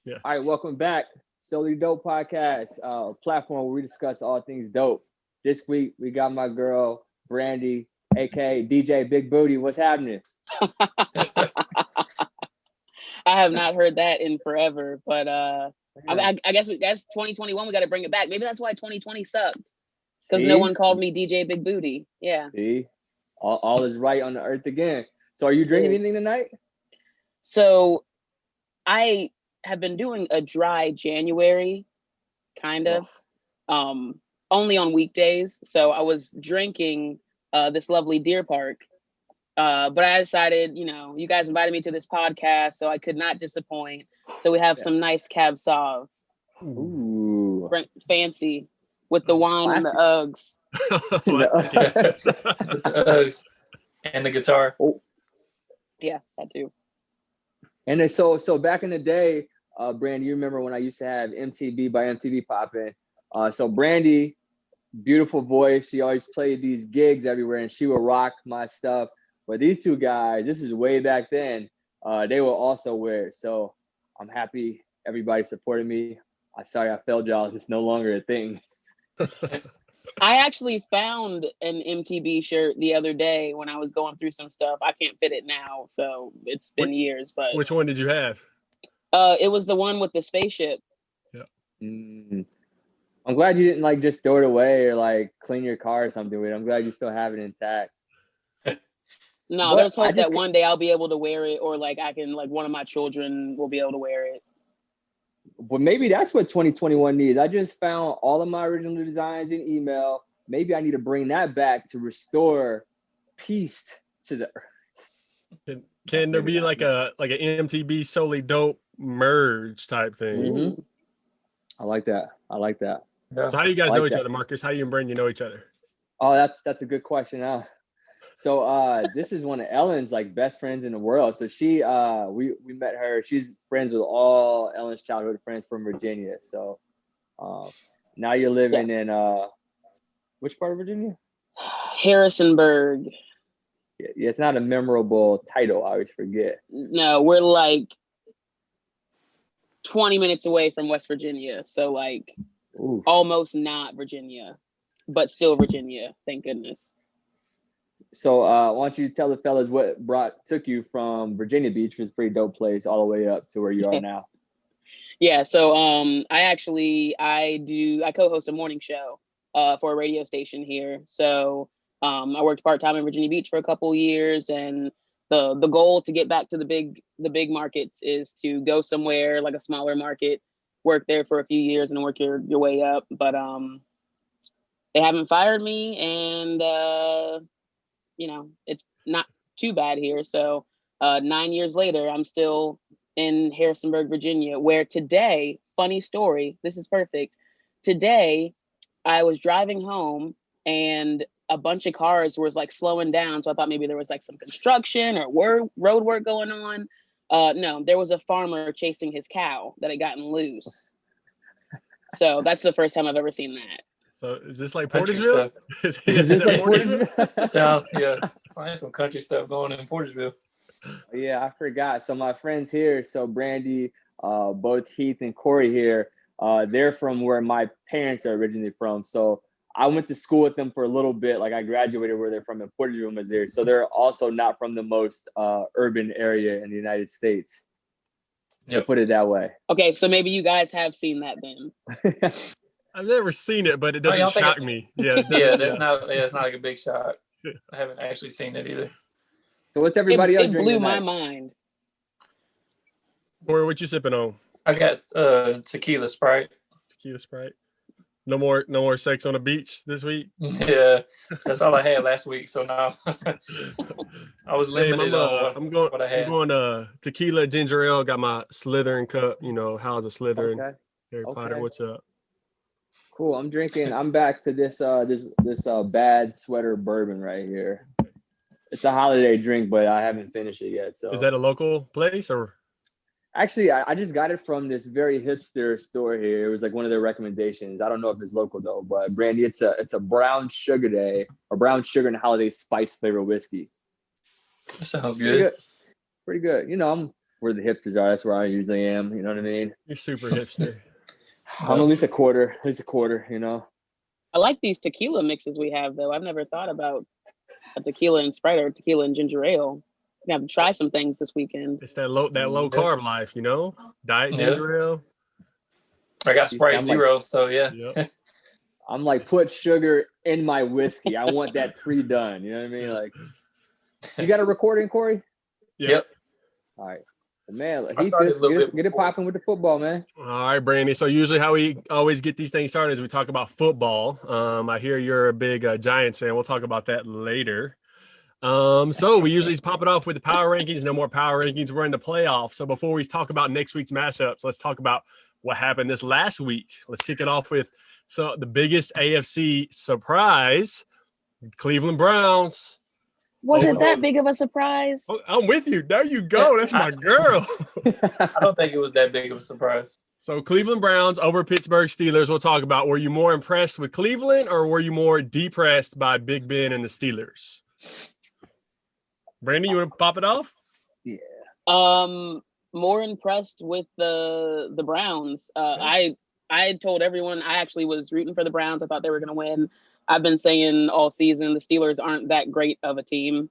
Yeah. All right, welcome back. Solely Dope Podcast, platform where we discuss all things dope. This week we got my girl Brandy, aka DJ Big Booty. What's happening? I have not heard that in forever, but Yeah. I guess that's 2021. We got to bring it back. Maybe that's why 2020 sucked because no See, one called me DJ Big Booty. Yeah, see, all is right on the earth again. So, are you it drinking is. anything tonight? So I have been doing a dry January, kind of, only on weekdays. So I was drinking this lovely Deer Park. But I decided, you guys invited me to this podcast, so I could not disappoint. So we have some nice Cab Sauv, Ooh, fancy, with the wine and the classic. Uggs. With the Uggs and the guitar. Oh. Yeah, that too. And then, so back in the day, Brandy, you remember when I used to have MTV by MTV popping? So Brandy, beautiful voice. She always played these gigs everywhere, and she would rock my stuff. But these two guys, this is way back then, they were also weird. So I'm happy everybody supported me. I'm sorry I failed y'all. It's no longer a thing. I actually found an MTV shirt the other day when I was going through some stuff. I can't fit it now, so it's been years. But which one did you have? It was the one with the spaceship. Yeah. I'm glad you didn't just throw it away or clean your car or something with it. I'm glad you still have it intact. No, But there's hope that one day I'll be able to wear it, or I can one of my children will be able to wear it. But maybe that's what 2021 needs. I just found all of my original designs in email. Maybe I need to bring that back to restore peace to the earth. Can there be like an MTV Solely Dope merge type thing? Mm-hmm. I like that. Yeah. So how do you guys know each other, Marcus? How do you and Brandy know each other? Oh, that's a good question. So this is one of Ellen's best friends in the world. So she we met her. She's friends with all Ellen's childhood friends from Virginia. So now you're living in which part of Virginia? Harrisonburg. Yeah, it's not a memorable title. I always forget. No, we're 20 minutes away from West Virginia. So almost not Virginia, but still Virginia. Thank goodness. So why don't you tell the fellas what took you from Virginia Beach, which is a pretty dope place, all the way up to where you are now? Yeah, so I co-host a morning show for a radio station here. So I worked part-time in Virginia Beach for a couple years, and the goal to get back to the big markets is to go somewhere like a smaller market, work there for a few years and work your way up. But they haven't fired me, and it's not too bad here. So 9 years later, I'm still in Harrisonburg, Virginia, where today, funny story, this is perfect. Today, I was driving home and a bunch of cars was slowing down. So I thought maybe there was some construction or road work going on. No, there was a farmer chasing his cow that had gotten loose. So that's the first time I've ever seen that. So is this like Portersville? Is this like Portersville? South, yeah. It's some country stuff going on in Portersville. Yeah, I forgot. So my friends here, so Brandy, both Heath and Corey here, they're from where my parents are originally from. So I went to school with them for a little bit. I graduated where they're from in Portersville, Missouri. So they're also not from the most urban area in the United States. To put it that way. Okay, so maybe you guys have seen that then. I've never seen it, but it doesn't shock me. Yeah, it's not like a big shock. I haven't actually seen it either. So what's everybody else drinking? It blew my mind. Or what you sipping on? I got tequila Sprite. Tequila Sprite. No more sex on the beach this week? Yeah, that's all I had last week. So now I was limited on what I had. I'm going tequila ginger ale. Got my Slytherin cup. How's a Slytherin? Okay. Harry Potter, what's up? Cool. I'm back to this bad sweater bourbon right here. It's a holiday drink, but I haven't finished it yet. So is that a local place or? Actually, I just got it from this very hipster store here. It was one of their recommendations. I don't know if it's local though, but Brandy, it's a brown sugar and holiday spice flavor whiskey. That sounds good. Pretty good. I'm where the hipsters are. That's where I usually am. You know what I mean? You're super hipster. I'm at least a quarter. You know. I like these tequila mixes we have, though. I've never thought about a tequila and Sprite or tequila and ginger ale. I'm gonna have to try some things this weekend. It's that low carb life, you know? Diet ginger ale. I got Sprite Zero, so yeah. Yep. I'm like, put sugar in my whiskey. I want that pre-done. You know what I mean? Like, you got a recording, Corey? Yep. All right. Man, get it popping with the football, man. All right, Brandy. So usually how we always get these things started is we talk about football. I hear you're a big Giants fan. We'll talk about that later. So we usually pop it off with the power rankings. No more power rankings. We're in the playoffs. So before we talk about next week's matchups, let's talk about what happened this last week. Let's kick it off with the biggest AFC surprise, Cleveland Browns. Was it that big of a surprise? Oh, I'm with you. There you go. That's my girl. I don't think it was that big of a surprise. So Cleveland Browns over Pittsburgh Steelers. We'll talk about, were you more impressed with Cleveland or were you more depressed by Big Ben and the Steelers? Brandy, you want to pop it off? Yeah. More impressed with the Browns. I told everyone I actually was rooting for the Browns. I thought they were going to win. I've been saying all season the Steelers aren't that great of a team.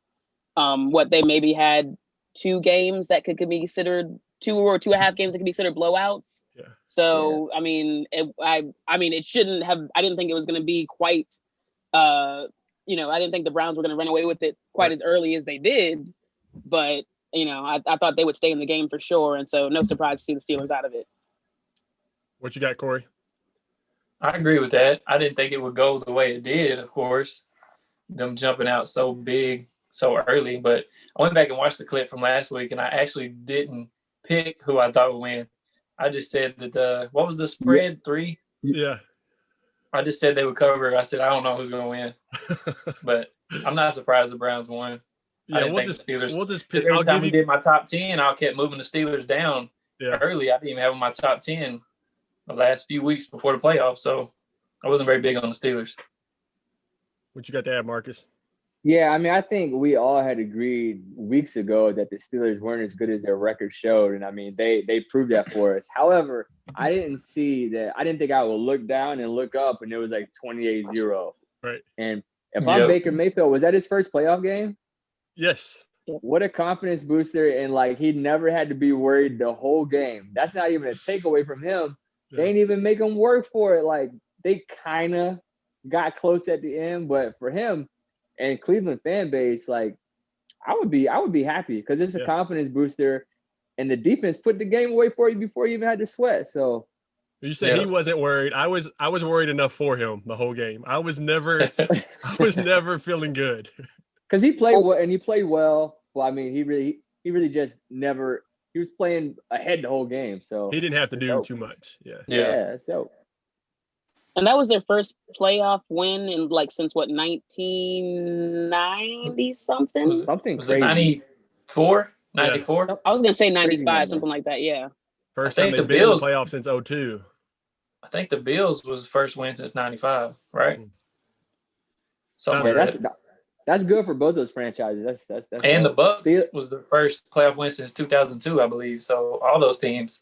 What they maybe had 2 games that could be considered 2 or 2.5 games that could be considered blowouts. Yeah. So I mean, it shouldn't have. I didn't think it was going to be quite. I didn't think the Browns were going to run away with it quite as early as they did. But I thought they would stay in the game for sure, and so no surprise to see the Steelers out of it. What you got, Corey? I agree with that. I didn't think it would go the way it did, of course, them jumping out so big so early. But I went back and watched the clip from last week, and I actually didn't pick who I thought would win. I just said that what was the spread? 3? Yeah. I just said they would cover. I said, I don't know who's going to win. But I'm not surprised the Browns won. Yeah, we'll just pick. Every time we did my top 10, I kept moving the Steelers down early. I didn't even have my top 10 the last few weeks before the playoffs, so I wasn't very big on the Steelers. What you got to add, Marcus? Yeah, I mean, I think we all had agreed weeks ago that the Steelers weren't as good as their record showed, and I mean, they proved that for us. However, I didn't think I would look down and look up, and it was like 28-0. Right. And if I'm Baker Mayfield, was that his first playoff game? Yes. What a confidence booster, and like he never had to be worried the whole game. That's not even a takeaway from him. They didn't even make him work for it. Like they kind of got close at the end, but for him and Cleveland fan base, like I would be happy because it's a confidence booster, and the defense put the game away for you before you even had to sweat. So you said he wasn't worried. I was worried enough for him the whole game. I was never feeling good because he played well and he played well. Well, I mean, he really just never. He was playing ahead the whole game, so he didn't have to do too much. Yeah, that's dope. And that was their first playoff win in since 1990 something. Something was crazy. It 94? 94? Yeah. I was gonna say 95, something like that. Yeah. First time they've been in the playoff since 2002. I think the Bills was the first win since 95, right? That's good for both those franchises. That's and the Bucks was the first playoff win since 2002, I believe. So all those teams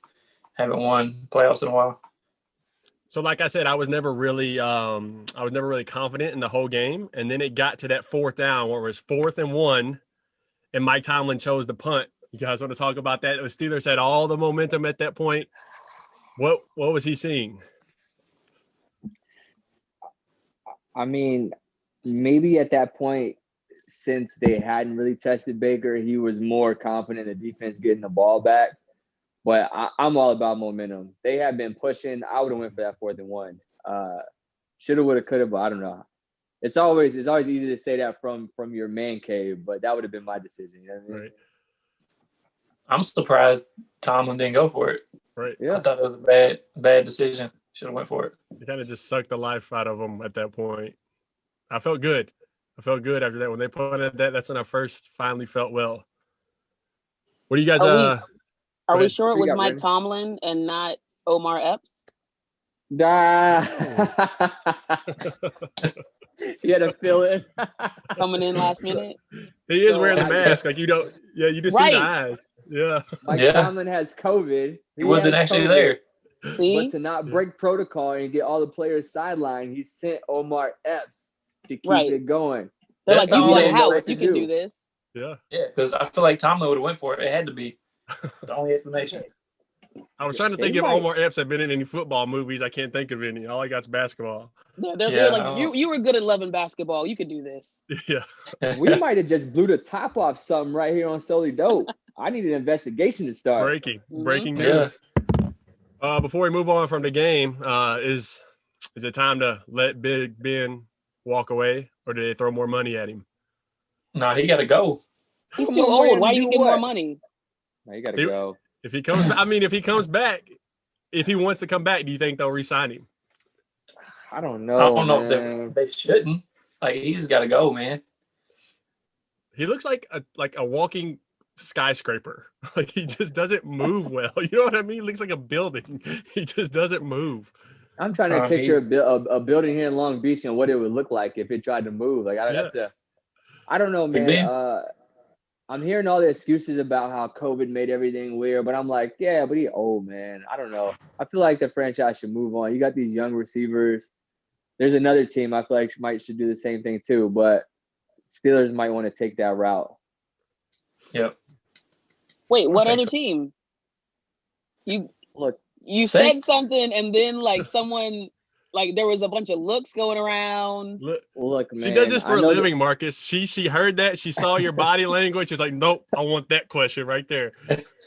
haven't won playoffs in a while. So like I said, I was never really confident in the whole game. And then it got to that 4th down where it was 4th and 1 and Mike Tomlin chose the punt. You guys want to talk about that? The Steelers had all the momentum at that point. What was he seeing? I mean, maybe at that point, since they hadn't really tested Baker, he was more confident in the defense getting the ball back. But I'm all about momentum. They have been pushing. I would have went for that 4th and 1. Shoulda, woulda, coulda, but I don't know. It's always easy to say that from your man cave, but that would have been my decision. You know what I mean? Right. I'm surprised Tomlin didn't go for it. Right. Yeah. I thought it was a bad decision. Should have went for it. It kind of just sucked the life out of him at that point. I felt good. After that. When they punted that, that's when I first finally felt well. What do you guys Are we sure it was Mike Tomlin and not Omar Epps? You had to fill in. Coming in last minute. He is wearing the mask. Like you just see the eyes. Yeah. Mike Yeah. Tomlin has COVID. He wasn't has actually COVID. there. See? But to not break protocol and get all the players sidelined, he sent Omar Epps to keep Right. it going. They're That's like, the you only get a house. what to You can do. do this. Yeah. Yeah, because I feel like Tomlin would have went for it. It had to be. It's the only explanation. I was trying to think if Omar Epps had been in any football movies. I can't think of any. All I got's basketball. They're like, you were good at loving basketball. You could do this. Yeah. We might have just blew the top off something right here on Solely Dope. I need an investigation to start. Breaking news. Before we move on from the game, is it time to let Big Ben walk away, or do they throw more money at him? No, he got to go. He's too old. Why do you give more money? No, you got to go. If he comes, if he comes back, if he wants to come back, do you think they'll re-sign him? I don't know. I don't know if they shouldn't. Like, he's got to go, man. He looks like a walking skyscraper. Like, he just doesn't move well. You know what I mean? He looks like a building. He just doesn't move. I'm trying to picture a building here in Long Beach and what it would look like if it tried to move. Like, I don't know, man. I'm hearing all the excuses about how COVID made everything weird, but I'm like, yeah, but he's old, man. I don't know. I feel like the franchise should move on. You got these young receivers. There's another team I feel like should do the same thing too, but Steelers might want to take that route. Yep. Wait, what other team? You said something, and then like someone, like there was a bunch of looks going around. Look, man. She does this for a living, Marcus. She heard that. She saw your body language. She's like, nope, I want that question right there.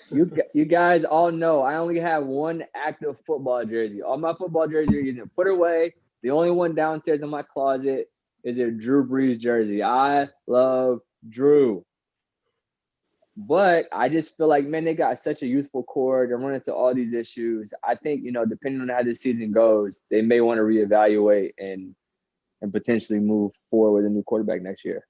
You guys all know I only have one active football jersey. All my football jerseys are either put away. The only one downstairs in my closet is a Drew Brees jersey. I love Drew. But I just feel like, man, they got such a youthful core. They're running into all these issues. I think, depending on how this season goes, they may want to reevaluate and potentially move forward with a new quarterback next year.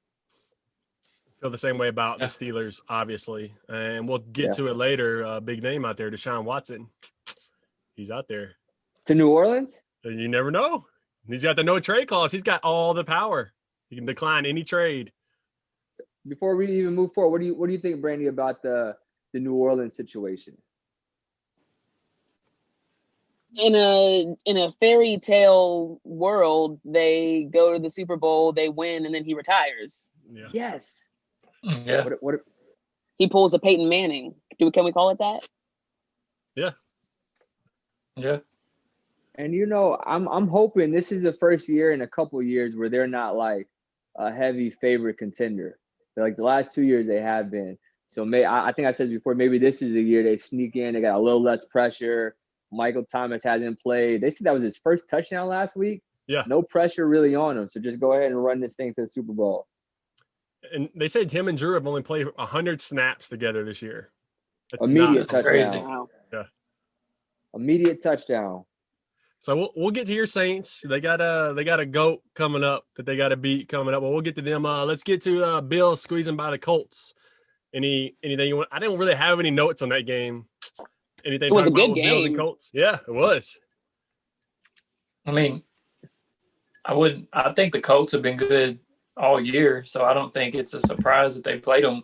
Feel the same way about the Steelers, obviously. And we'll get to it later. Big name out there, Deshaun Watson. He's out there. To New Orleans? You never know. He's got the no trade clause. He's got all the power. He can decline any trade. Before we even move forward, what do you think, Brandy, about the New Orleans situation? In a fairy tale world, they go to the Super Bowl, they win, and then he retires. Yeah. Yes. Yeah. What he pulls a Peyton Manning. Can we call it that? Yeah. Yeah. And I'm hoping this is the first year in a couple of years where they're not like a heavy favorite contender. Like the last 2 years they have been. So I think I said this before, maybe this is the year they sneak in. They got a little less pressure. Michael Thomas hasn't played. They said that was his first touchdown last week. Yeah. No pressure really on him. So just go ahead and run this thing to the Super Bowl. And they said him and Drew have only played 100 snaps together this year. That's immediate touchdown. Crazy. Wow. Yeah. Immediate touchdown. So we'll get to your Saints. They got a GOAT coming up that they got to beat coming up. Well, we'll get to them. Let's get to Bill squeezing by the Colts. Anything you want? I didn't really have any notes on that game. Anything? It was a good game. Bills and Colts. Yeah, it was. I mean, I think the Colts have been good all year, so I don't think it's a surprise that they played them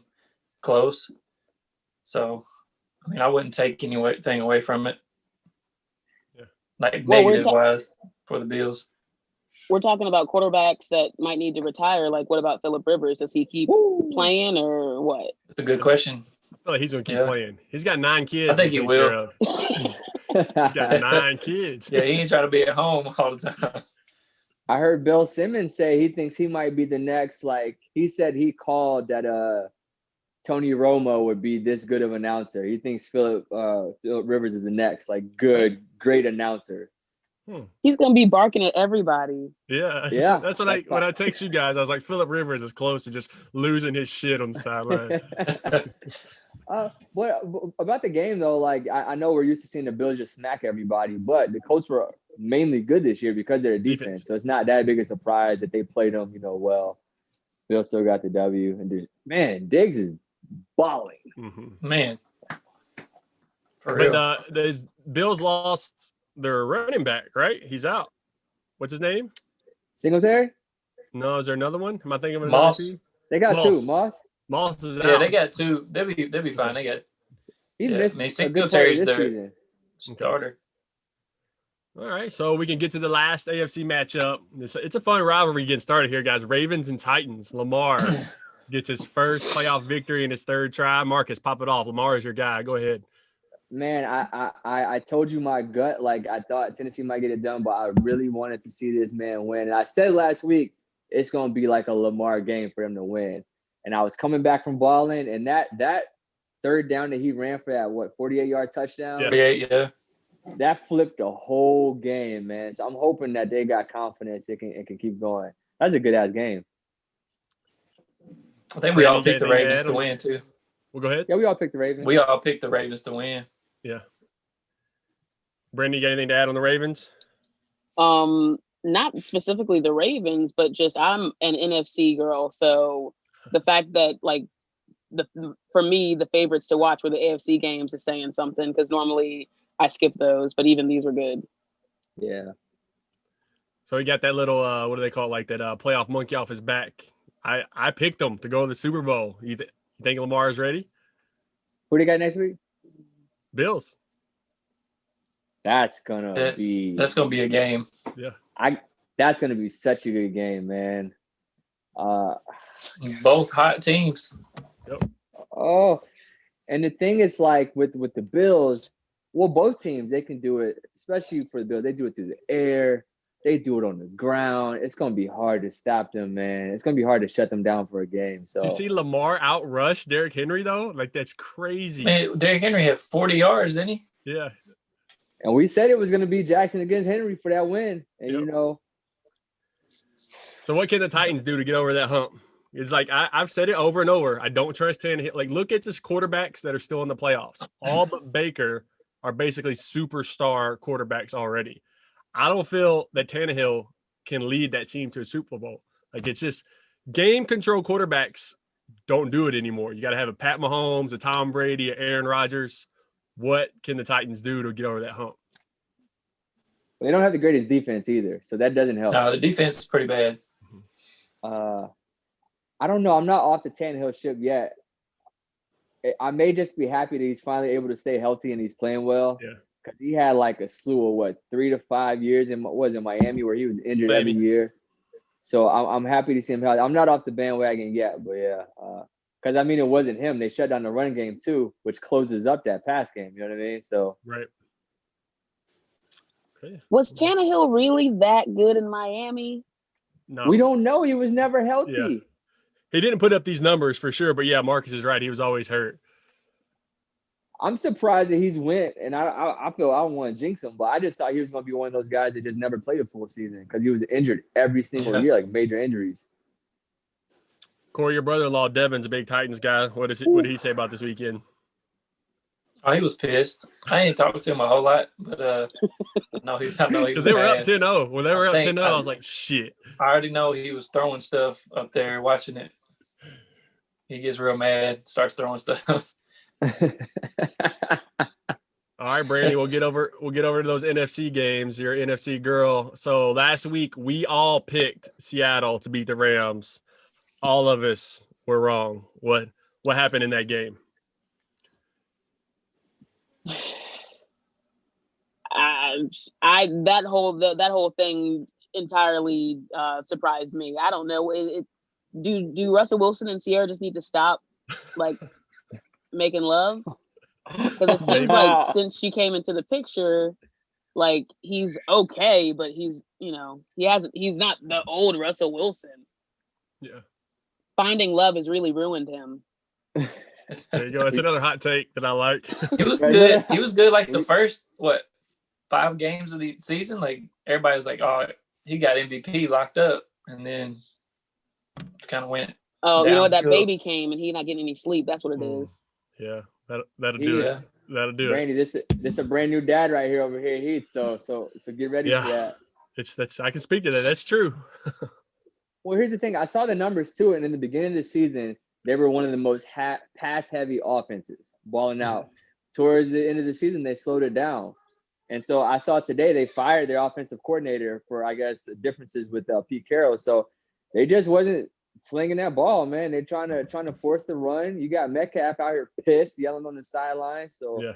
close. So, I mean, I wouldn't take anything away from it. Like negative-wise for the Bills. We're talking about quarterbacks that might need to retire. Like, what about Phillip Rivers? Does he keep playing or what? That's a good question. I feel like he's going to keep playing. He's got 9 kids. I think he will. He's got 9 kids. Yeah, he ain't trying to be at home all the time. I heard Bill Simmons say he thinks he might be the next, he said he called that Tony Romo would be this good of an announcer. He thinks Phillip Rivers is the next, great announcer. He's gonna be barking at everybody. Yeah. That's when I text you guys. I was like, Phillip Rivers is close to just losing his shit on the sideline. What about the game though? I know we're used to seeing the Bills just smack everybody, but the Colts were mainly good this year because of their defense. So it's not that big a surprise that they played them, well. Bill still got the W, and man, Diggs is balling. Mm-hmm. Man. For real. But Bills lost their running back, right? He's out. What's his name? Singletary? No, is there another one? Am I thinking of another Moss? team? They got two. Moss is out. Yeah, they got two. They'll be fine. They got He Yeah, missed I mean, a good part of Singletary's this their season. starter. All right, so we can get to the last AFC matchup. It's a fun rivalry getting started here, guys. Ravens and Titans. Lamar gets his first playoff victory in his third try. Marcus, pop it off. Lamar is your guy. Go ahead. Man, I told you my gut. Like, I thought Tennessee might get it done, but I really wanted to see this man win. And I said last week it's gonna be like a Lamar game for him to win. And I was coming back from balling, and that third down that he ran for that 48-yard touchdown. Yeah. That flipped the whole game, man. So I'm hoping that they got confidence it can keep going. That's a good ass game. I think we all picked the Anything to Ravens add to on- win too. Well, go ahead. Yeah, we all picked the Ravens. We all picked the Ravens to win. Yeah. Brandy, you got anything to add on the Ravens? Not specifically the Ravens, but just I'm an NFC girl, so the fact that like for me the favorites to watch were the AFC games is saying something, because normally I skip those, but even these were good. Yeah. So he got that little what do they call it, like that playoff monkey off his back. I picked them to go to the Super Bowl. You think Lamar is ready? Who they got next week? Bills. That's gonna That's be a game. Yeah. That's gonna be such a good game, man. Both hot teams. Oh, and the thing is, like with the Bills, well, both teams they can do it, especially for the Bills. They do it through the air, they do it on the ground. It's gonna be hard to stop them, man. It's gonna be hard to shut them down for a game. So Do you see Lamar outrush Derrick Henry though? Like that's crazy. Man, Derrick Henry had 40 yards, didn't he? Yeah. and we said it was gonna be Jackson against Henry for that win, and Yep. you know, So what can the Titans do to get over that hump? It's like I've said it over and over. I don't trust Tannehill. Like, look at this quarterbacks that are still in the playoffs. All but Baker are basically superstar quarterbacks already. I don't feel that Tannehill can lead that team to a Super Bowl. Like, it's just game control quarterbacks don't do it anymore. You got to have a Pat Mahomes, a Tom Brady, a Aaron Rodgers. What can the Titans do to get over that hump? they don't have the greatest defense either, so that doesn't help. No, the defense is pretty bad. I don't know. I'm not off the Tannehill ship yet. I may just be happy that he's finally able to stay healthy and he's playing well. Yeah. Because he had like a slew of 3 to 5 years in Miami where he was injured every Maybe. year. So I'm happy to see him healthy. I'm not off the bandwagon yet, but yeah. Because I mean, it wasn't him. They shut down the run game too, which closes up that pass game. You know what I mean? So Right. Okay. Was Tannehill really that good in Miami? No. we don't know. He was never healthy. Yeah. He didn't put up these numbers for sure, but yeah, Marcus is right. He was always hurt. I'm surprised that he's went, and I feel I don't want to jinx him, but I just thought he was going to be one of those guys that just never played a full season because he was injured every single year, like major injuries. Corey, your brother-in-law Devin's a big Titans guy. What did he say about this weekend? Oh, he was pissed. I ain't talked to him a whole lot, but I know he was Because they were up mad. 10-0. When they were up I think 10-0, I was like, shit. I already know he was throwing stuff up there watching it. He gets real mad, starts throwing stuff. All right, Brandy, we'll get over to those NFC games. You're an NFC girl. So last week we all picked Seattle to beat the Rams. All of us were wrong. What happened in that game? That whole thing entirely surprised me. I don't know. Do Russell Wilson and Sierra just need to stop like making love? Because it seems like since she came into the picture, like he's okay, but he's not the old Russell Wilson. Yeah. Finding love has really ruined him. There you go. That's another hot take that I like. He was good. He was good like the first 5 games of the season. Like everybody was like, "Oh, he got MVP locked up," and then it kind of went. Oh, you know what? That downhill. baby came and he's not getting any sleep. That's what it is. Yeah, that'll do it. That'll do Brandy, this a brand new dad right here over here. He's so get ready for that. That's I can speak to that. That's true. Well, here's the thing. I saw the numbers too, and in the beginning of the season, they were one of the most pass-heavy offenses, balling out. Towards the end of the season, they slowed it down. And so I saw today they fired their offensive coordinator for, I guess, differences with Pete Carroll. So they just wasn't slinging that ball, man. They're trying to force the run. You got Metcalf out here pissed, yelling on the sideline. So Yeah.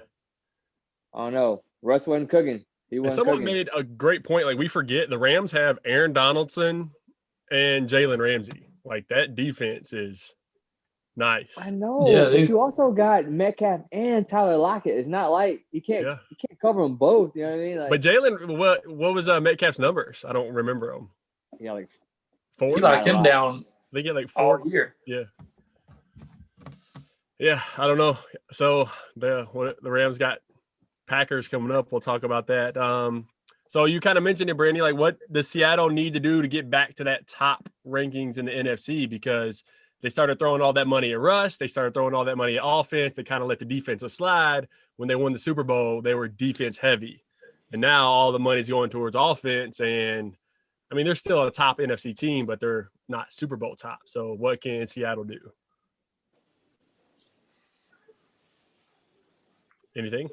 I don't know. Russ wasn't cooking. He And wasn't someone cooking. made a great point. Like, we forget the Rams have Aaron Donaldson and Jalen Ramsey. Like, that defense is nice. I know, Yeah, but you also got Metcalf and Tyler Lockett. It's not like you can't cover them both. You know what I mean? Like, But Jalen, what was Metcalf's numbers? I don't remember them. yeah, like 4. He locked him down They get like 4 all year. Yeah. Yeah, I don't know. So the Rams got Packers coming up. We'll talk about that. So you kind of mentioned it, Brandy, like what does Seattle need to do to get back to that top rankings in the NFC? Because they started throwing all that money at Russ. They started throwing all that money at offense. They kind of let the defensive slide. When they won the Super Bowl, they were defense heavy. And now all the money's going towards offense. And, I mean, they're still a top NFC team, but they're not Super Bowl top. So what can Seattle do? Anything?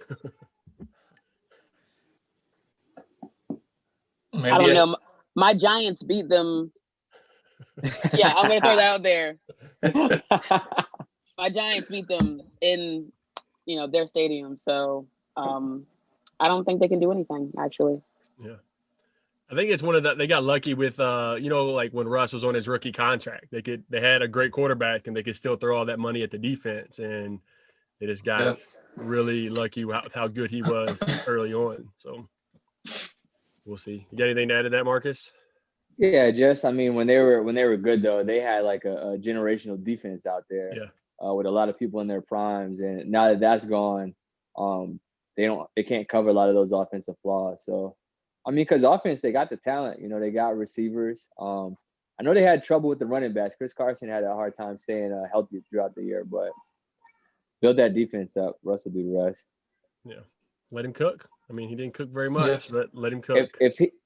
I don't know. My Giants beat them. Yeah, I'm going to throw that out there. My Giants beat them in, their stadium. So I don't think they can do anything, actually. Yeah. I think it's they got lucky with, like when Russ was on his rookie contract, they had a great quarterback and they could still throw all that money at the defense. And they just got really lucky with how good he was early on. So we'll see. You got anything to add to that, Marcus? Yeah, when they were good though, they had like a generational defense out there. Yeah. With a lot of people in their primes, and now that that's gone, they can't cover a lot of those offensive flaws. So, I mean, because offense, they got the talent. They got receivers. I know they had trouble with the running backs. Chris Carson had a hard time staying healthy throughout the year, but build that defense up. Russ will do the rest. Yeah, let him cook. I mean, he didn't cook very much, but let him cook.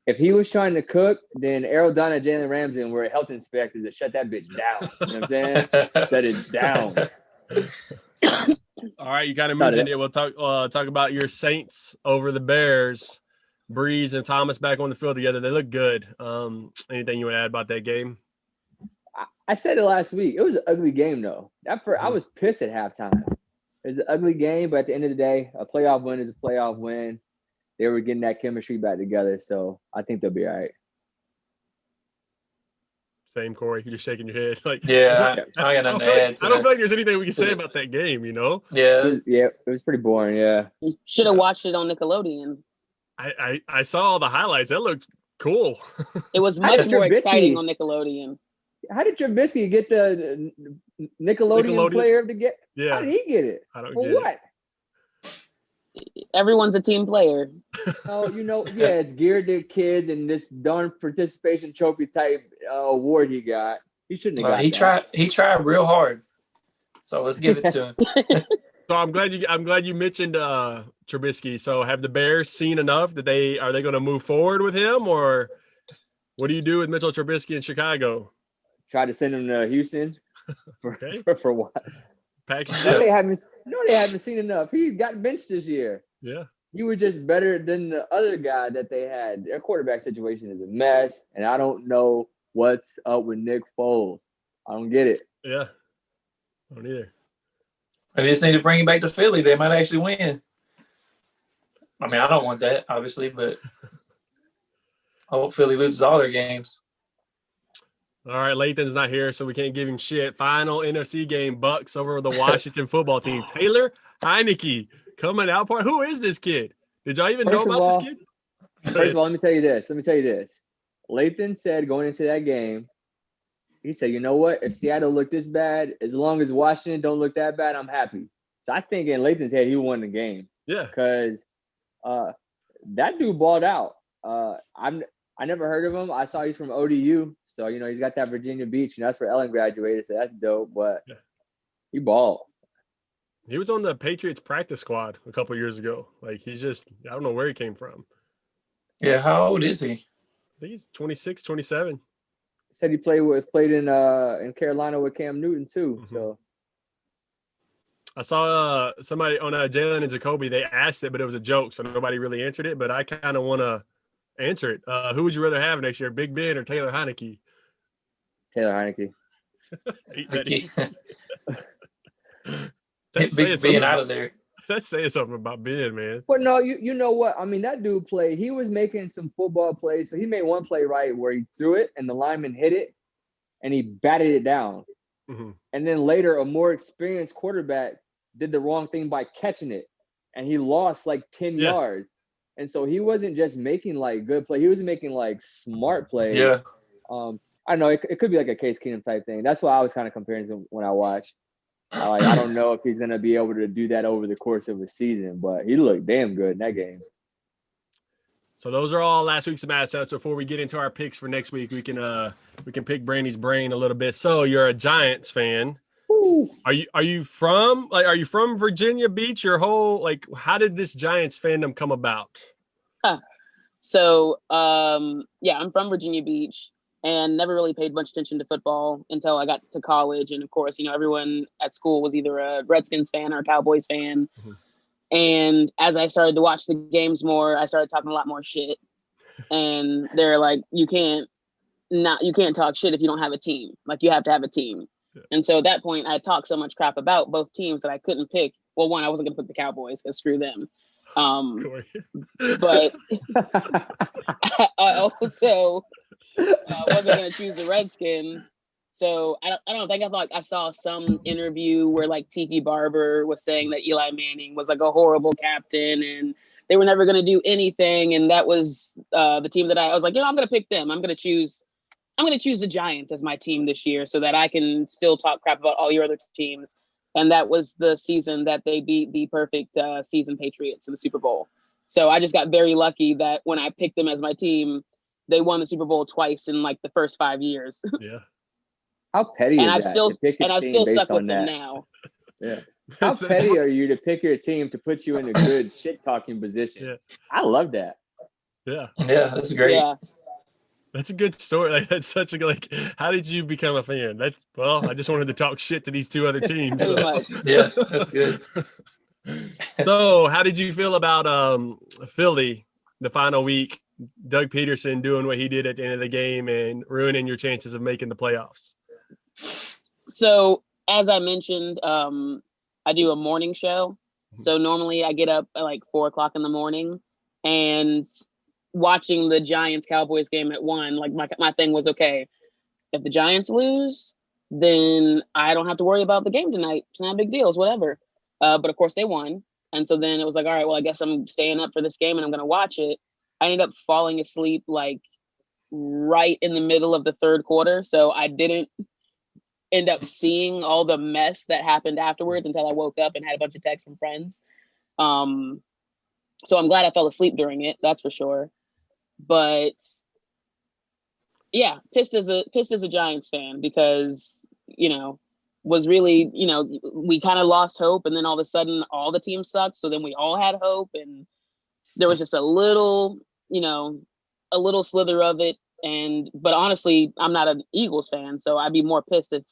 If he was trying to cook, then Errol Dunn and Jalen Ramsey were health inspectors to shut that bitch down. You know what I'm saying? Shut it down. All right, you kind of mentioned it. We'll talk about your Saints over the Bears. Breeze and Thomas back on the field together. They look good. Anything you want to add about that game? I said it last week. It was an ugly game, though. I was pissed at halftime. It was an ugly game, but at the end of the day, a playoff win is a playoff win. They were getting that chemistry back together, so I think they'll be all right. Same, Corey. You're just shaking your head. Like, I got nothing to add. I don't feel like there's anything we can say about that game. Yeah, it was pretty boring. Yeah, you should have watched it on Nickelodeon. I saw all the highlights. That looked cool. It was much more exciting on Nickelodeon. How did Trubisky get the Nickelodeon player of the game? Yeah. How did he get it? I don't For get what? it. Everyone's a team player. Oh, it's geared to kids and this darn participation trophy type award he got. He shouldn't have got He tried real hard. So let's give it to him. So I'm glad you mentioned Trubisky. So have the Bears seen enough that are they going to move forward with him, or what do you do with Mitchell Trubisky in Chicago? Try to send him to Houston for what? They haven't seen enough. He got benched this year. Yeah. He was just better than the other guy that they had. Their quarterback situation is a mess, and I don't know what's up with Nick Foles. I don't get it. Yeah. I don't either. Maybe just need to bring him back to Philly. They might actually win. I mean, I don't want that, obviously, but I hope Philly loses all their games. All right, Lathan's not here, so we can't give him shit. Final NFC game, Bucks over the Washington football team. Taylor Heineke coming out. Who is this kid? Did y'all even know about this kid? First of all, let me tell you this. Lathan said going into that game, he said, you know what? If Seattle looked this bad, as long as Washington don't look that bad, I'm happy. So I think in Lathan's head, he won the game. Yeah. Because that dude balled out. I never heard of him. I saw he's from ODU. So, he's got that Virginia Beach, and that's where Ellen graduated. So that's dope. But he balled. He was on the Patriots practice squad a couple years ago. Like, I don't know where he came from. Yeah, how old is he? I think he's 26, 27. Said he played in Carolina with Cam Newton too. Mm-hmm. So I saw somebody on Jalen and Jacoby. They asked it, but it was a joke, so nobody really answered it. But I kind of want to answer it. Who would you rather have next year, Big Ben or Taylor Heineke? Taylor Heineke. Eat that Keep- easy. That's saying being something out about, of there. that's saying something about Ben, man. But no, you know what? I mean, that dude played. He was making some football plays. So he made one play right where he threw it and the lineman hit it and he batted it down. Mm-hmm. And then later, a more experienced quarterback did the wrong thing by catching it, and he lost like 10 yards. And so he wasn't just making like good play; he was making like smart plays. Yeah. I know it could be like a Case Keenum type thing. That's why I was kind of comparing to when I watched. I don't know if he's gonna be able to do that over the course of a season, but he looked damn good in that game. So those are all last week's matchups. Before we get into our picks for next week, we can pick Brandy's brain a little bit. So you're a Giants fan. Woo. Are you from Virginia Beach? Your whole how did this Giants fandom come about? So yeah, I'm from Virginia Beach and never really paid much attention to football until I got to college. And of course, everyone at school was either a Redskins fan or a Cowboys fan. Mm-hmm. And as I started to watch the games more, I started talking a lot more shit. And they're like, you can't talk shit if you don't have a team. Like, you have to have a team. Yeah. And so at that point, I talked so much crap about both teams that I couldn't pick. Well, one, I wasn't going to pick the Cowboys because screw them. But I also wasn't going to choose the Redskins. So I don't think I saw some interview where like Tiki Barber was saying that Eli Manning was like a horrible captain and they were never going to do anything. And that was the team that I was like, I'm going to pick them. I'm going to choose the Giants as my team this year so that I can still talk crap about all your other teams. And that was the season that they beat the perfect season Patriots in the Super Bowl. So I just got very lucky that when I picked them as my team, they won the Super Bowl twice in like the first 5 years. Yeah. How petty and is I've that? still to pick your and I've team still based stuck with on them that? now. Yeah. How petty are you to pick your team to put you in a good shit talking position? Yeah. I love that. Yeah. Yeah, that's great. Yeah. That's a good story. That's such a how did you become a fan? I just wanted to talk shit to these two other teams. Pretty much. Yeah, that's good. So how did you feel about Philly the final week? Doug Peterson doing what he did at the end of the game and ruining your chances of making the playoffs. So as I mentioned, I do a morning show. So normally I get up at like 4:00 in the morning, and watching the Giants Cowboys game at 1, like my thing was, okay, if the Giants lose, then I don't have to worry about the game tonight. It's not a big deal. It's whatever. But of course they won. And so then it was like, all right, well, I guess I'm staying up for this game and I'm going to watch it. I ended up falling asleep like right in the middle of the third quarter. So I didn't end up seeing all the mess that happened afterwards until I woke up and had a bunch of texts from friends. So I'm glad I fell asleep during it. That's for sure. But yeah, pissed as a Giants fan because, was really, we kind of lost hope, and then all of a sudden all the teams sucked. So then we all had hope, and there was just a little slither of it. But honestly, I'm not an Eagles fan, so I'd be more pissed if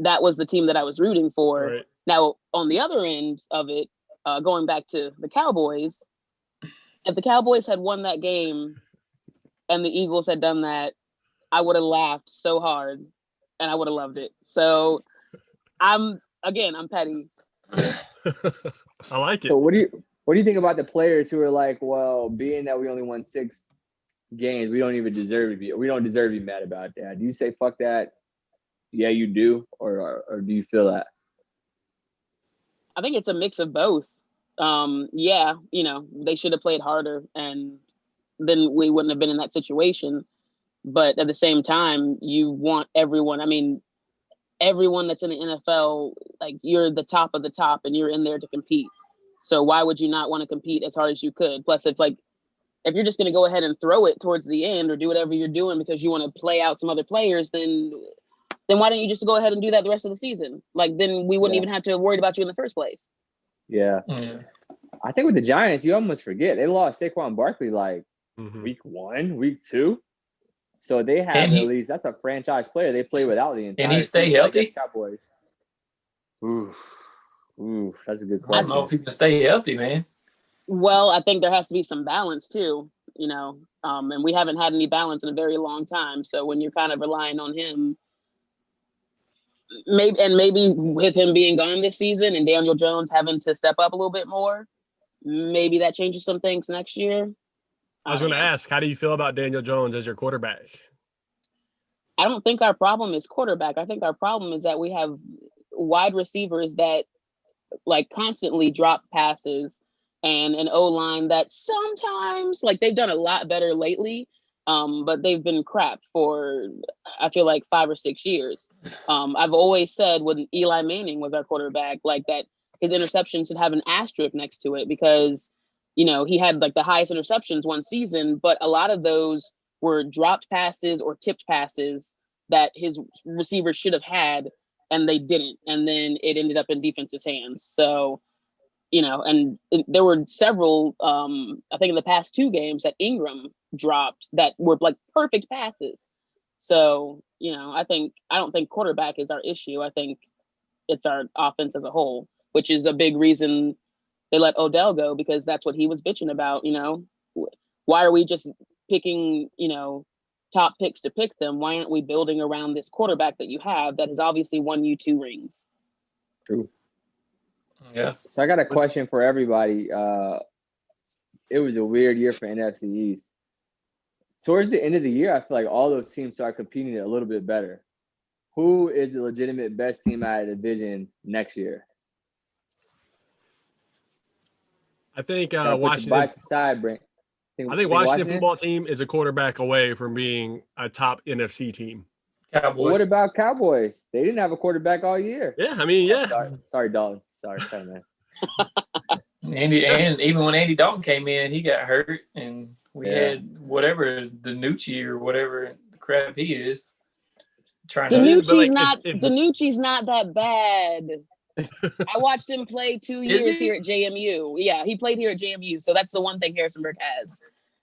that was the team that I was rooting for. Right. Now, on the other end of it, going back to the Cowboys, if the Cowboys had won that game and the Eagles had done that, I would have laughed so hard and I would have loved it. So I'm petty. I like it. So what do you think about the players who are like, well, being that we only won 6 games, we don't deserve to be mad about that? Do you say fuck that? Yeah, you do, or do you feel that? I think it's a mix of both. Yeah, they should have played harder, and then we wouldn't have been in that situation. But at the same time, you want everyone. I mean, everyone that's in the NFL, like, you're the top of the top, and you're in there to compete. So why would you not want to compete as hard as you could? Plus, if you're just going to go ahead and throw it towards the end or do whatever you're doing because you want to play out some other players, then why don't you just go ahead and do that the rest of the season? Like, then we wouldn't even have to have worried about you in the first place. Yeah. I think with the Giants, you almost forget they lost Saquon Barkley week 1, week 2. So they have at least, that's a franchise player they play without the entire. Can he stay healthy? Cowboys. Ooh, that's a good I question. don't know if he can stay healthy, man. Well, I think there has to be some balance too, and we haven't had any balance in a very long time. So when you're kind of relying on him, maybe with him being gone this season and Daniel Jones having to step up a little bit more, maybe that changes some things next year. I was going to ask, how do you feel about Daniel Jones as your quarterback? I don't think our problem is quarterback. I think our problem is that we have wide receivers that like constantly drop passes and an O-line that sometimes, like, they've done a lot better lately, but they've been crap for, I feel like, 5 or 6 years. I've always said when Eli Manning was our quarterback, like, that his interception should have an asterisk next to it because, you know, he had like the highest interceptions one season, but a lot of those were dropped passes or tipped passes that his receivers should have had, and they didn't. And then it ended up in defense's hands. So, you know, and there were several, I think in the past 2 games that Ingram dropped that were like perfect passes. So, you know, I don't think quarterback is our issue. I think it's our offense as a whole, which is a big reason they let Odell go, because that's what he was bitching about. You know, why are we just picking, you know, top picks to pick them? Why aren't we building around this quarterback that you have that has obviously won you 2 rings? True. Yeah. So I got a question for everybody. It was a weird year for NFC East. Towards the end of the year, I feel like all those teams start competing a little bit better. Who is the legitimate best team out of the division next year? I think Washington. Bites aside, Brent. I think Washington football team is a quarterback away from being a top NFC team. Cowboys. Well, what about Cowboys? They didn't have a quarterback all year. Yeah, I mean, yeah. Sorry, Dalton. Sorry, man. And even when Andy Dalton came in, he got hurt, and we had whatever Danucci or whatever the crap he is. Danucci's not that bad. I watched him play 2 years here at JMU. Yeah, he played here at JMU. So that's the one thing Harrisonburg has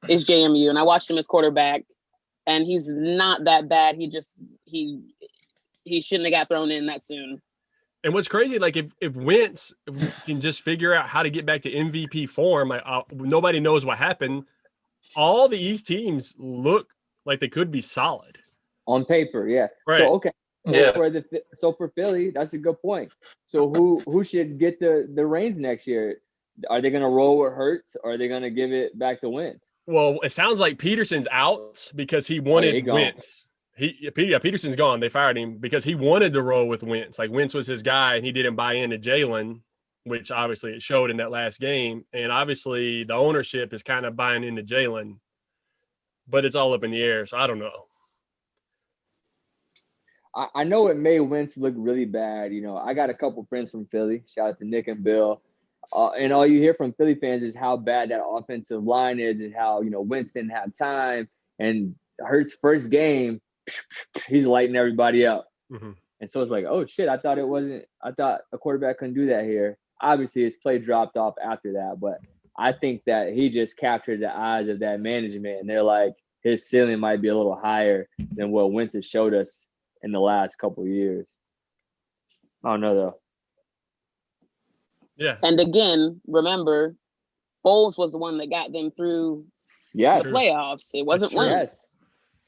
is JMU. And I watched him as quarterback, and he's not that bad. He shouldn't have got thrown in that soon. And what's crazy, like if Wentz can just figure out how to get back to MVP form, like nobody knows what happened. All the East teams look like they could be solid on paper. Yeah. Right. So okay. Yeah. So for Philly, that's a good point. So who should get the reins next year? Are they going to roll with Hurts, or are they going to give it back to Wentz? Well, it sounds like Peterson's out because he wanted Wentz. Peterson's gone. They fired him because he wanted to roll with Wentz. Like, Wentz was his guy, and he didn't buy into Jalen, which obviously it showed in that last game. And obviously the ownership is kind of buying into Jalen, but it's all up in the air. So I don't know. I know it made Wentz look really bad. You know, I got a couple friends from Philly. Shout out to Nick and Bill. And all you hear from Philly fans is how bad that offensive line is, and how, you know, Wentz didn't have time. And Hurts' first game, he's lighting everybody up. Mm-hmm. And so it's like, oh shit, I thought a quarterback couldn't do that here. Obviously his play dropped off after that, but I think that he just captured the eyes of that management, and they're like, his ceiling might be a little higher than what Wentz has showed us in the last couple of years. I don't know though. Yeah. And again, remember, Foles was the one that got them through the playoffs. It wasn't Wentz.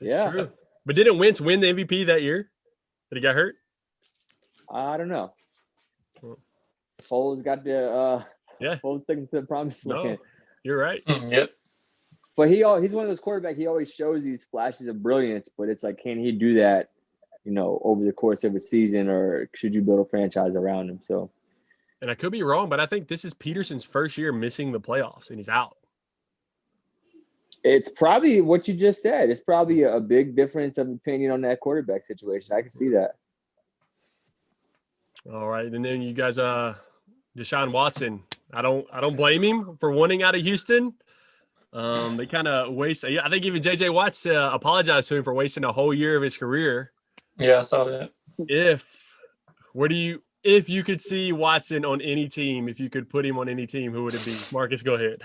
Yes. True. But didn't Wentz win the MVP that year? Did he get hurt? I don't know. Foles got the Foles took him to the promised land. You're right. Yep. But he's one of those quarterbacks. He always shows these flashes of brilliance, but it's like, can he do that, you know, over the course of a season, or should you build a franchise around him? So, and I could be wrong, but I think this is Peterson's first year missing the playoffs, and he's out. It's probably what you just said. It's probably a big difference of opinion on that quarterback situation. I can see that. All right, and then you guys, Deshaun Watson. I don't blame him for wanting out of Houston. They kind of waste. I think even JJ Watts apologized to him for wasting a whole year of his career. Yeah, I saw that. If you could see Watson on any team, if you could put him on any team, who would it be? Marcus, go ahead.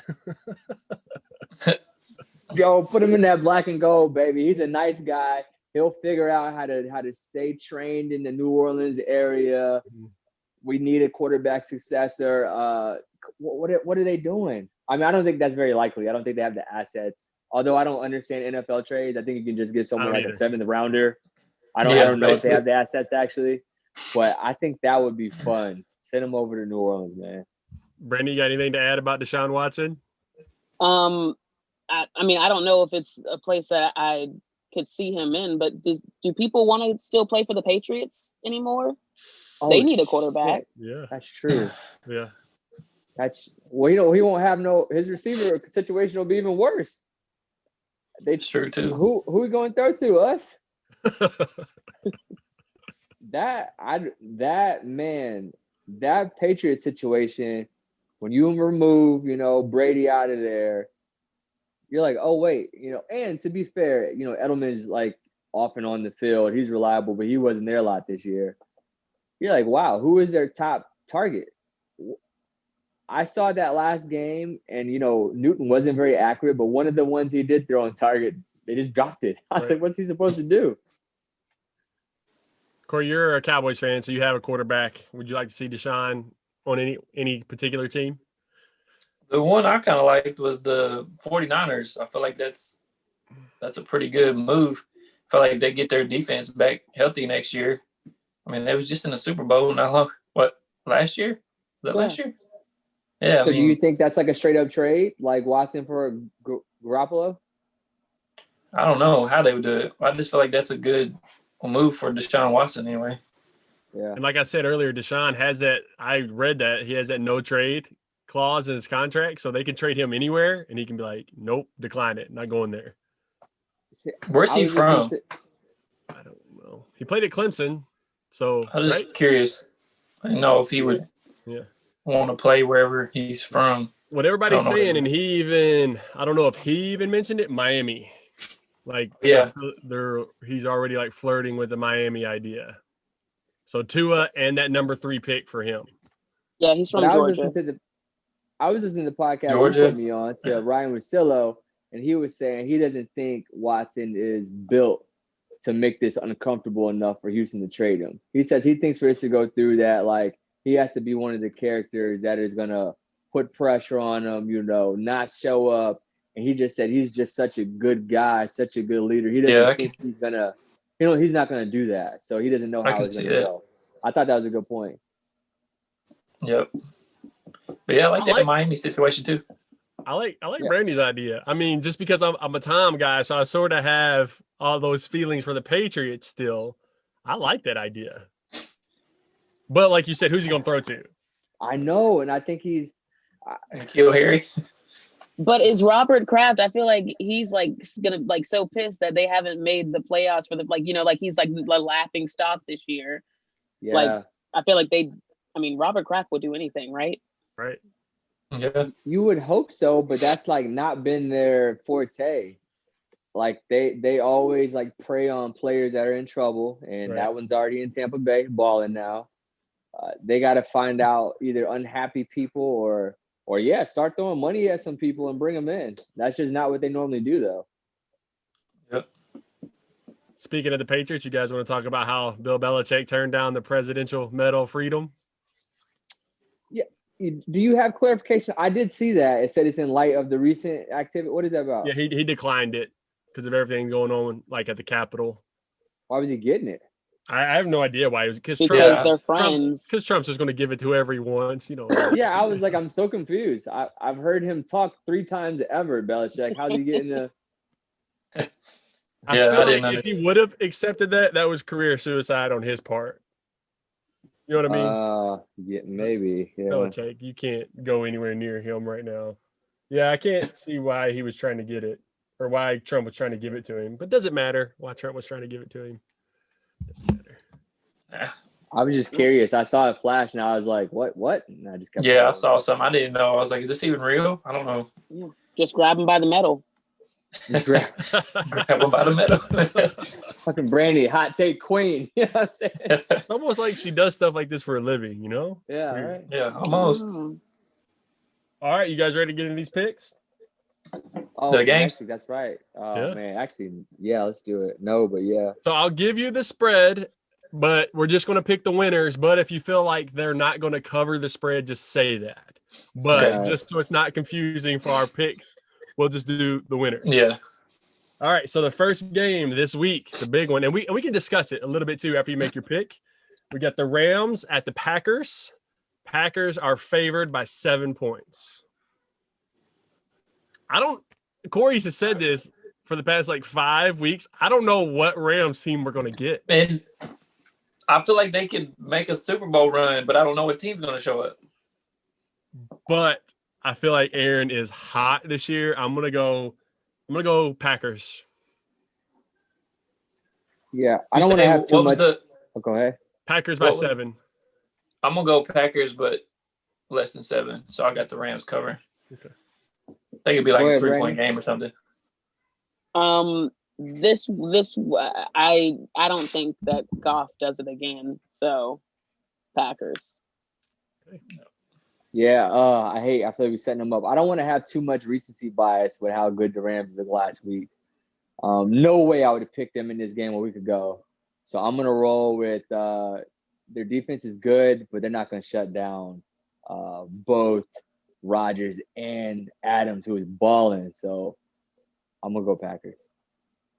Yo, put him in that black and gold, baby. He's a nice guy. He'll figure out how to stay trained in the New Orleans area. Mm-hmm. We need a quarterback successor. What are they doing? I mean, I don't think that's very likely. I don't think they have the assets. Although I don't understand NFL trades. I think you can just give someone like a 7th rounder. I don't know if they have the assets actually. but I think that would be fun. Send him over to New Orleans, man. Brandy, you got anything to add about Deshaun Watson? I mean, I don't know if it's a place that I could see him in, but do people want to still play for the Patriots anymore? They need a quarterback. Shit. Yeah, That's true. yeah. He won't have his receiver situation will be even worse. It's true too. Who we going to throw to us? That Patriot situation, when you remove, Brady out of there, you're like, oh wait, and to be fair, Edelman's like off and on the field. He's reliable, but he wasn't there a lot this year. You're like, wow, who is their top target? I saw that last game, and Newton wasn't very accurate, but one of the ones he did throw on target, they just dropped it. I was like, what's he supposed to do? Corey, you're a Cowboys fan, so you have a quarterback. Would you like to see Deshaun on any particular team? The one I kind of liked was the 49ers. I feel like that's a pretty good move. I feel like they get their defense back healthy next year. I mean, they was just in the Super Bowl not long. What, last year? Was that last year? Yeah. So do you think that's like a straight up trade, like Watson for Garoppolo? I don't know how they would do it. I just feel like that's a good move for Deshaun Watson anyway. Yeah. And like I said earlier, Deshaun has that. I read that he has that no trade clause in his contract, so they can trade him anywhere, and he can be like, nope, decline it, not going there. Where's he from? I don't know. He played at Clemson, so I was just curious. I didn't know if he would want to play wherever he's from. What everybody's saying, and I don't know if he even mentioned it, Miami. Like, he's already like flirting with the Miami idea. So Tua and that number 3 pick for him. Yeah, he's from Georgia. I was listening to the podcast Georgia. you put me on to Ryan Russillo, and he was saying he doesn't think Watson is built to make this uncomfortable enough for Houston to trade him. He says he thinks for this to go through that, like, he has to be one of the characters that is going to put pressure on him, not show up. And he just said he's just such a good guy, such a good leader. He doesn't think he's going to, he's not going to do that. So he doesn't know how it's going to go. I thought that was a good point. Yep. But yeah, I like that Miami situation too. I like Brandy's idea. I mean, just because I'm a Tom guy, so I sort of have all those feelings for the Patriots still. I like that idea. But like you said, who's he going to throw to? I know, and I think he's Kill Harry. But is Robert Kraft? I feel like he's like gonna like so pissed that they haven't made the playoffs for the like he's like the laughing stock this year. Yeah. Like I feel like Robert Kraft would do anything, right? Right. Yeah. You would hope so, but that's like not been their forte. Like they always like prey on players that are in trouble, and that one's already in Tampa Bay balling now. They got to find out either unhappy people or start throwing money at some people and bring them in. That's just not what they normally do, though. Yep. Speaking of the Patriots, you guys want to talk about how Bill Belichick turned down the Presidential Medal of Freedom? Yeah. Do you have clarification? I did see that. It said it's in light of the recent activity. What is that about? Yeah, he declined it because of everything going on, like at the Capitol. Why was he getting it? I have no idea why. It was because they're friends. Because Trump's just going to give it to whoever he wants, Yeah, I was like, I'm so confused. I've heard him talk 3 times ever, Belichick. How's he getting the? I feel like if he would have accepted that was career suicide on his part. You know what I mean? Yeah, maybe. Yeah. Belichick, you can't go anywhere near him right now. Yeah, I can't see why he was trying to get it or why Trump was trying to give it to him. But it doesn't matter why Trump was trying to give it to him. Doesn't matter. I was just curious. I saw it flash, and I was like, "What?" And I just kept. Yeah, I saw something. I didn't know. I was like, "Is this even real?" I don't know. Yeah. Just grab him by the medal. Grab him by the medal. Fucking Brandy, hot take queen. You know what I'm saying? It's almost like she does stuff like this for a living, Yeah, right. Yeah, almost. Mm. All right, you guys ready to get into these picks? Oh, the games? actually, that's right. Oh, Yeah. man. Actually, yeah, let's do it. No, but yeah. So I'll give you the spread, but we're just going to pick the winners. But if you feel like they're not going to cover the spread, just say that. But just so it's not confusing for our picks, we'll just do the winners. Yeah. All right. So the first game this week, the big one, and we can discuss it a little bit too after you make your pick. We got the Rams at the Packers. Packers are favored by 7 points. Corey has said this for the past 5 weeks. I don't know what Rams team we're going to get. And I feel like they could make a Super Bowl run, but I don't know what team's going to show up. But I feel like Aaron is hot this year. I'm gonna go Packers. Yeah, I don't want to have too much. Go ahead. Packers by 7. I'm gonna go Packers, but less than 7. So I got the Rams covering. Okay. I think it'd be like a 3-point game or something. I don't think that Goff does it again. So Packers. Okay. Yeah, I feel like we're setting them up. I don't want to have too much recency bias with how good the Rams did last week. No way I would have picked them in this game a week ago. So I'm gonna roll with their defense is good, but they're not gonna shut down both Rodgers and Adams, who is balling. So I'm gonna go Packers.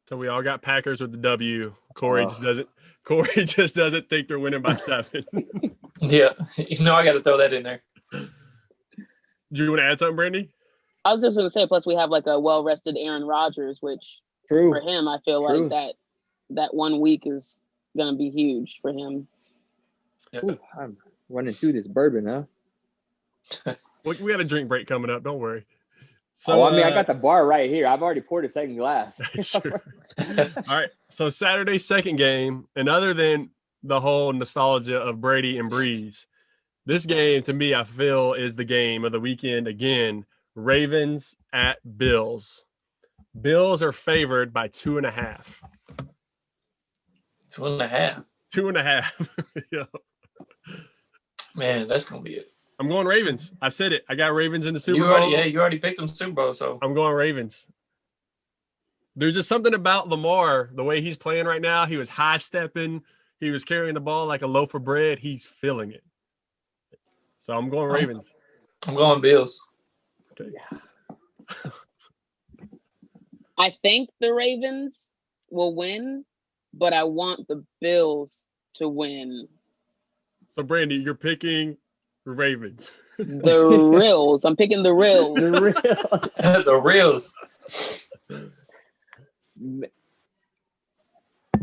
So we all got Packers with the W. Corey just doesn't think they're winning by 7. Yeah, I got to throw that in there. Do you want to add something, Brandy? I was just going to say, plus we have a well-rested Aaron Rodgers, which for him, I feel like that 1 week is going to be huge for him. Ooh, I'm running through this bourbon, huh? We got a drink break coming up. Don't worry. So, I got the bar right here. I've already poured a second glass. Sure. All right. So Saturday's second game, and other than the whole nostalgia of Brady and Breeze, this game, to me, I feel is the game of the weekend again. Ravens at Bills. Bills are favored by 2.5. 2.5. 2.5. Yeah. Man, that's gonna be it. I'm going Ravens. I said it. I got Ravens in the Super Bowl. You already picked them Super Bowl, so I'm going Ravens. There's just something about Lamar, the way he's playing right now. He was high stepping. He was carrying the ball like a loaf of bread. He's feeling it. So I'm going Ravens. I'm going Bills. Okay. I think the Ravens will win, but I want the Bills to win. So, Brandy, you're picking Ravens. The Rills. I'm picking the Rills. The Rills. I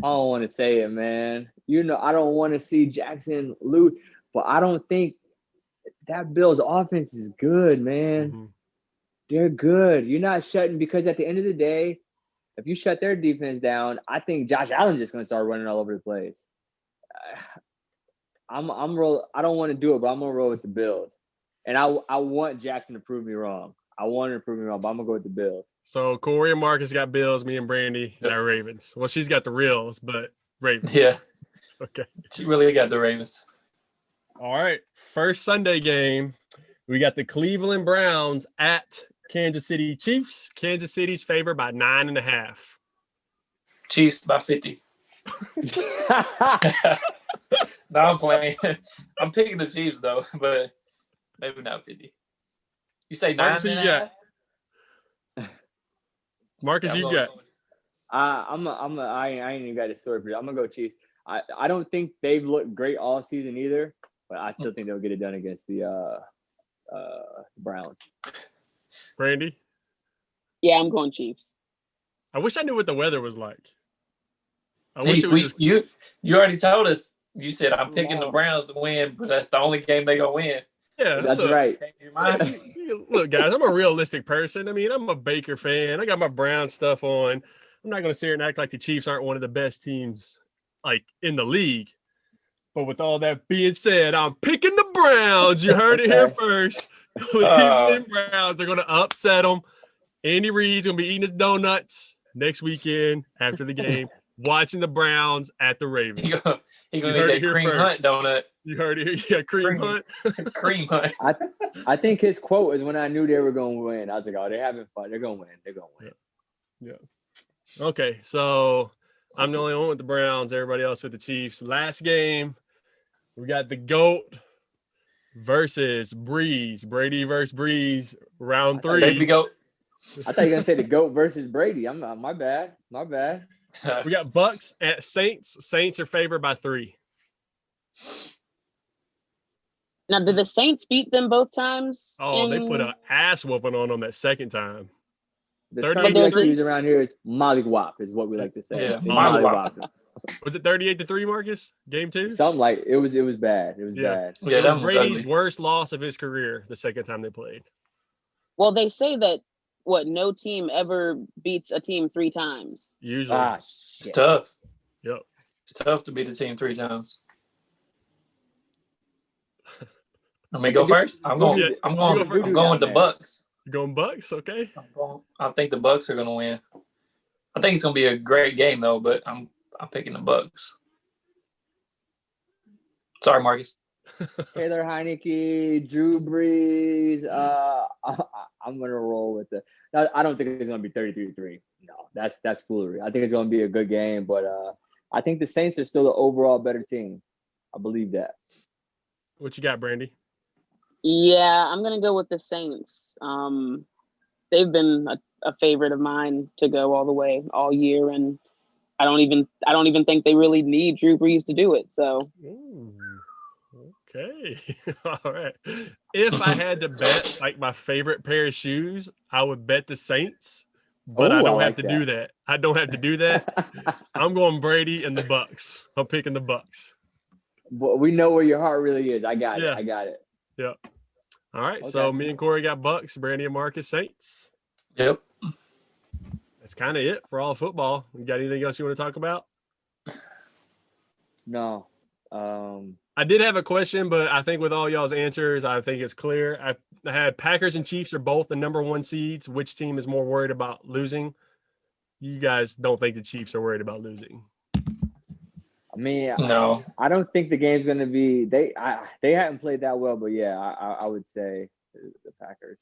don't want to say it, man. I don't want to see Jackson lose, but I don't think that Bills offense is good, man. Mm-hmm. They're good. You're not shutting, because at the end of the day, if you shut their defense down, I think Josh Allen's just going to start running all over the place. I don't want to do it, but I'm going to roll with the Bills. And I want Jackson to prove me wrong. I want her to prove me wrong, but I'm going to go with the Bills. So Corey and Marcus got Bills, me and Brandy got Ravens. Well, she's got the Reals, but Ravens. Yeah. Okay. She really got the Ravens. All right. First Sunday game, we got the Cleveland Browns at Kansas City Chiefs. Kansas City's favored by 9.5. Chiefs by 50. No, I'm playing. I'm picking the Chiefs though, but maybe not 50. You say 9.5? Marcus, you got. I ain't even got a story for you. I'm gonna go Chiefs. I don't think they've looked great all season either, but I still think they'll get it done against the Browns. Brandy? Yeah, I'm going Chiefs. I wish I knew what the weather was like. You already told us. You said I'm picking the Browns to win, but that's the only game they're gonna win. Yeah, that's right. Look, guys, I'm a realistic person. I mean, I'm a Baker fan. I got my Brown stuff on. I'm not going to sit here and act like the Chiefs aren't one of the best teams in the league. But with all that being said, I'm picking the Browns. You heard it here first. Cleveland Browns. They're going to upset them. Andy Reid's going to be eating his donuts next weekend after the game, watching the Browns at the Ravens. He's going to eat that cream hunt donut. You heard it here. Yeah, cream hunt. Cream hunt. I think his quote is when I knew they were going to win. I was like, oh, they're having fun. They're going to win. They're going to win. Yeah. Okay, so I'm the only one with the Browns. Everybody else with the Chiefs. Last game, we got the GOAT versus Breeze. Brady versus Breeze, round 3. Baby GOAT. I thought you were going to say the GOAT versus Brady. My bad. My bad. We got Bucks at Saints. Saints are favored by 3. Now, did the Saints beat them both times? Oh, they put an ass whooping on them that second time. The 38 term we like to to use around here is mollywop, is what we like to say. Yeah, They mollywop. mollywopped. Was it 38-3, Marcus? Game 2? Something like it was bad. It was bad. Yeah, It was that was Brady's ugly. worst loss of his career the second time they played. Well, they say that no team ever beats a team 3 times. Usually. It's Shit. tough. Yep. It's tough to beat a team 3 times. Let me go first. I'm going with the Bucks. You going Bucks? Okay. I think the Bucks are going to win. I think it's going to be a great game though, but I'm picking the Bucks. Sorry, Marcus. Taylor Heineke, Drew Brees. I'm gonna roll with it. I don't think it's gonna be 33-3. No, that's foolery. I think it's gonna be a good game, but I think the Saints are still the overall better team. I believe that. What you got, Brandy? Yeah, I'm gonna go with the Saints. They've been a favorite of mine to go all the way all year, and I don't even think they really need Drew Brees to do it. So. Ooh, okay. All right. If I had to bet like my favorite pair of shoes, I would bet the Saints, but I don't have to do that. I don't have to do that. I'm going Brady and the Bucks. I'm picking the Bucks. But we know where your heart really is. I got it. Yep. All right. Okay. So me and Corey got Bucks, Brandy and Marcus Saints. Yep. That's kind of it for all football. You got anything else you want to talk about? No. I did have a question, but I think with all y'all's answers, I think it's clear. I had Packers and Chiefs are both the number 1 seeds. Which team is more worried about losing? You guys don't think the Chiefs are worried about losing? I mean, no. I don't think the game's going to be. They haven't played that well, but yeah, I would say the Packers.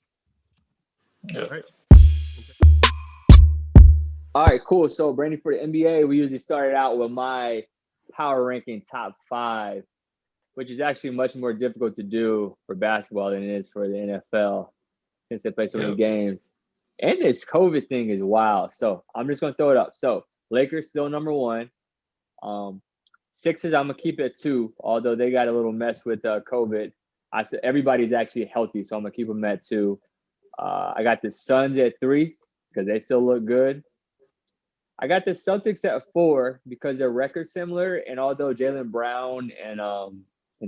Yep. All right. All right, cool. So, Brandy, for the NBA, we usually started out with my power ranking top 5, which is actually much more difficult to do for basketball than it is for the NFL since they play so many games. And this COVID thing is wild. So, I'm just going to throw it up. So, Lakers still number 1. Sixers, I'm going to keep it at 2, although they got a little mess with COVID. I said everybody's actually healthy, so I'm going to keep them at 2. I got the Suns at 3 because they still look good. I got the Celtics at 4 because their record's similar, and although Jaylen Brown and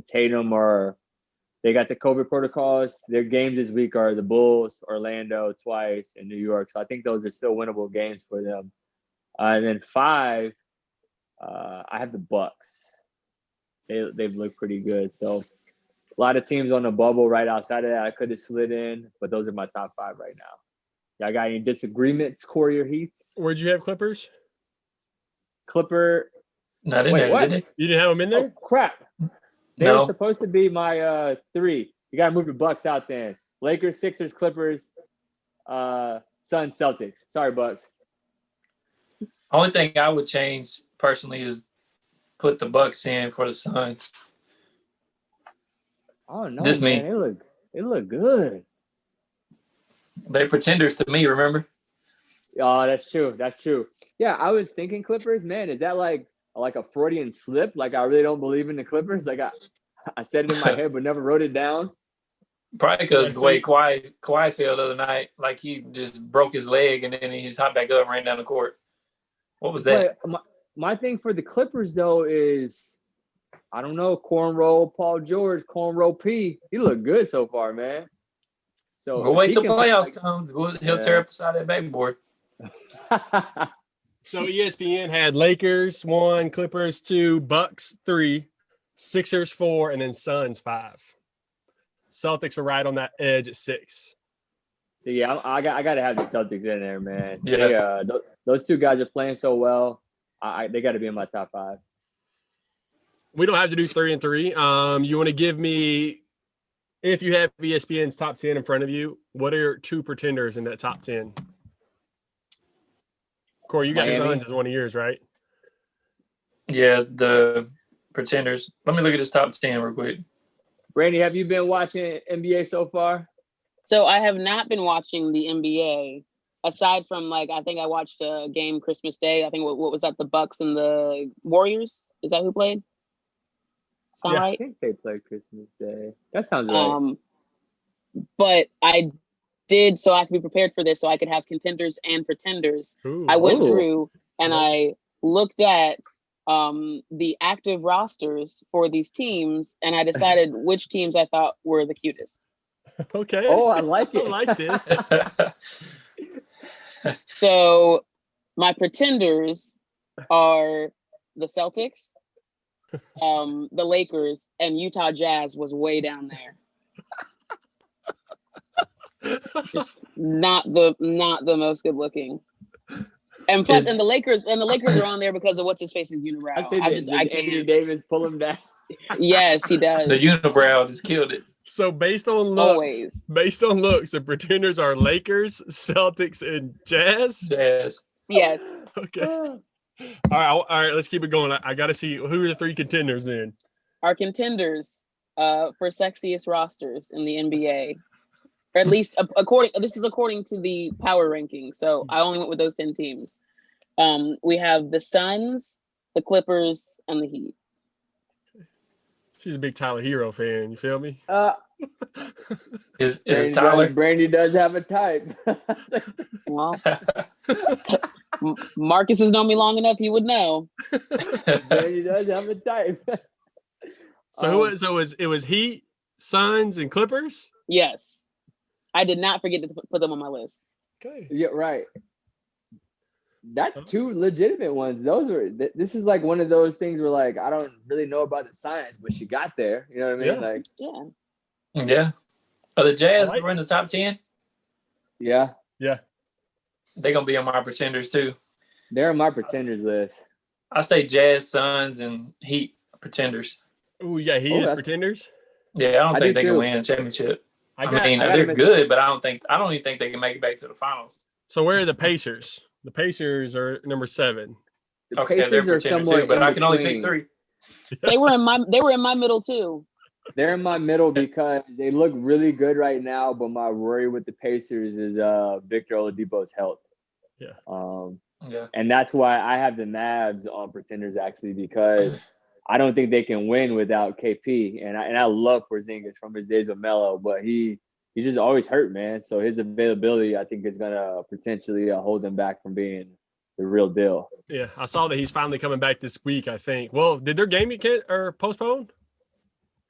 Tatum they got the COVID protocols, their games this week are the Bulls, Orlando twice, and New York. So I think those are still winnable games for them. And then 5, I have the Bucks. They've looked pretty good. So a lot of teams on the bubble right outside of that I could have slid in, but those are my top 5 right now. Y'all got any disagreements, Corey or Heath? Where'd you have Clippers? Clipper. Not in there, did you didn't have them in there? Oh, crap. They were supposed to be my 3. You got to move the Bucks out then. Lakers, Sixers, Clippers, Suns, Celtics. Sorry, Bucks. Only thing I would change personally is put the Bucks in for the Suns. Oh no, just man. me. They look good. They pretenders to me, remember? Oh, that's true. That's true. Yeah, I was thinking Clippers. Man, is that like a Freudian slip? Like I really don't believe in the Clippers. Like I said it in my head, but never wrote it down. Probably because the way Kawhi felt the other night, like he just broke his leg and then he just hopped back up and ran down the court. What was that? But my thing for the Clippers though is, I don't know, cornrow Paul George, cornrow P. He looked good so far, man. So we'll wait till playoffs comes. He'll tear up the side of that backboard. So ESPN had Lakers 1, Clippers 2, Bucks 3, Sixers 4, and then Suns 5. Celtics were right on that edge at 6. So yeah, I got to have the Celtics in there, man. Yeah, those 2 guys are playing so well. They got to be in my top 5. We don't have to do 3 and 3. You want to give me, if you have ESPN's top 10 in front of you, what are your 2 pretenders in that top 10? Corey, you got Miami. Suns as one of yours, right? Yeah, the pretenders. Let me look at this top 10 real quick. Brandy, have you been watching NBA so far? So I have not been watching the NBA, aside from I think I watched a game Christmas Day. I think what was that? The Bucks and the Warriors. Is that who played? Sound Yeah. I right? think they play Christmas Day. That sounds right. But I did, so I could be prepared for this, so I could have contenders and pretenders. Ooh. I went Ooh. through and Yeah. I looked at the active rosters for these teams, and I decided which teams I thought were the cutest. Okay. Oh, I like I it. like this. So my pretenders are the Celtics, the Lakers, and Utah Jazz was way down there. Just not the most good looking. And plus, and the Lakers are on there because of what's his face's unibrow. I say I did Anthony can't. Davis pull him down? Yes, he does. The unibrow just killed it. So based on Always. looks, the pretenders are Lakers, Celtics, and Jazz. Jazz. Yes. Okay. All right. Let's keep it going. I got to see who are the three contenders then. Our contenders for sexiest rosters in the NBA. Or at least according to the power ranking. So I only went with those 10 teams. We have the Suns, the Clippers, and the Heat. She's a big Tyler Hero fan. You feel me? Is Tyler? Brandy does have a type. Well, Marcus has known me long enough; he would know. Brandy does have a type. So it was Heat, Suns, and Clippers. Yes, I did not forget to put them on my list. Okay. Yeah, right. That's two legitimate ones. This is like one of those things where like I don't really know about the science, but she got there. You know what I mean? Yeah. Like, Yeah. Are the Jazz I like in the top 10? yeah, Yeah. They're gonna be on my pretenders too. they're on my pretenders list. I say Jazz, Suns, and Heat pretenders. Oh yeah, he is pretenders. Yeah, I don't I think do they can too. win a championship. I I mean, gotta they're admit- good, but I don't even think they can make it back to the finals. So where are the Pacers? The Pacers are number 7. The Okay, they're Pacers are pretenders somewhere too, but in I can only pick between. 3. They were in my middle too. They're in my middle because they look really good right now, but my worry with the Pacers is Victor Oladipo's health. Yeah. Yeah. And that's why I have the Mavs on pretenders actually, because I don't think they can win without KP. And I love Porzingis from his days with Melo, but he's just always hurt, man. So his availability, I think, is gonna potentially hold him back from being the real deal. Yeah, I saw that he's finally coming back this week, I think. Well, did their game get postponed?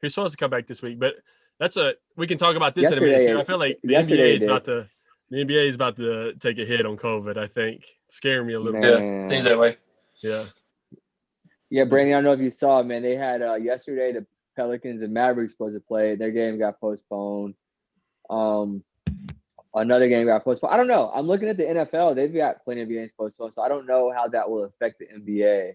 He's supposed to come back this week, but we can talk about this in a minute too. I feel like the NBA is about to take a hit on COVID, I think. It's scaring me a little bit. Yeah, seems that way. Yeah. Yeah, Brandy, I don't know if you saw, man. They had yesterday the Pelicans and Mavericks supposed to play. Their game got postponed. Another game got postponed. I don't know. I'm looking at the NFL. They've got plenty of games postponed, so I don't know how that will affect the NBA.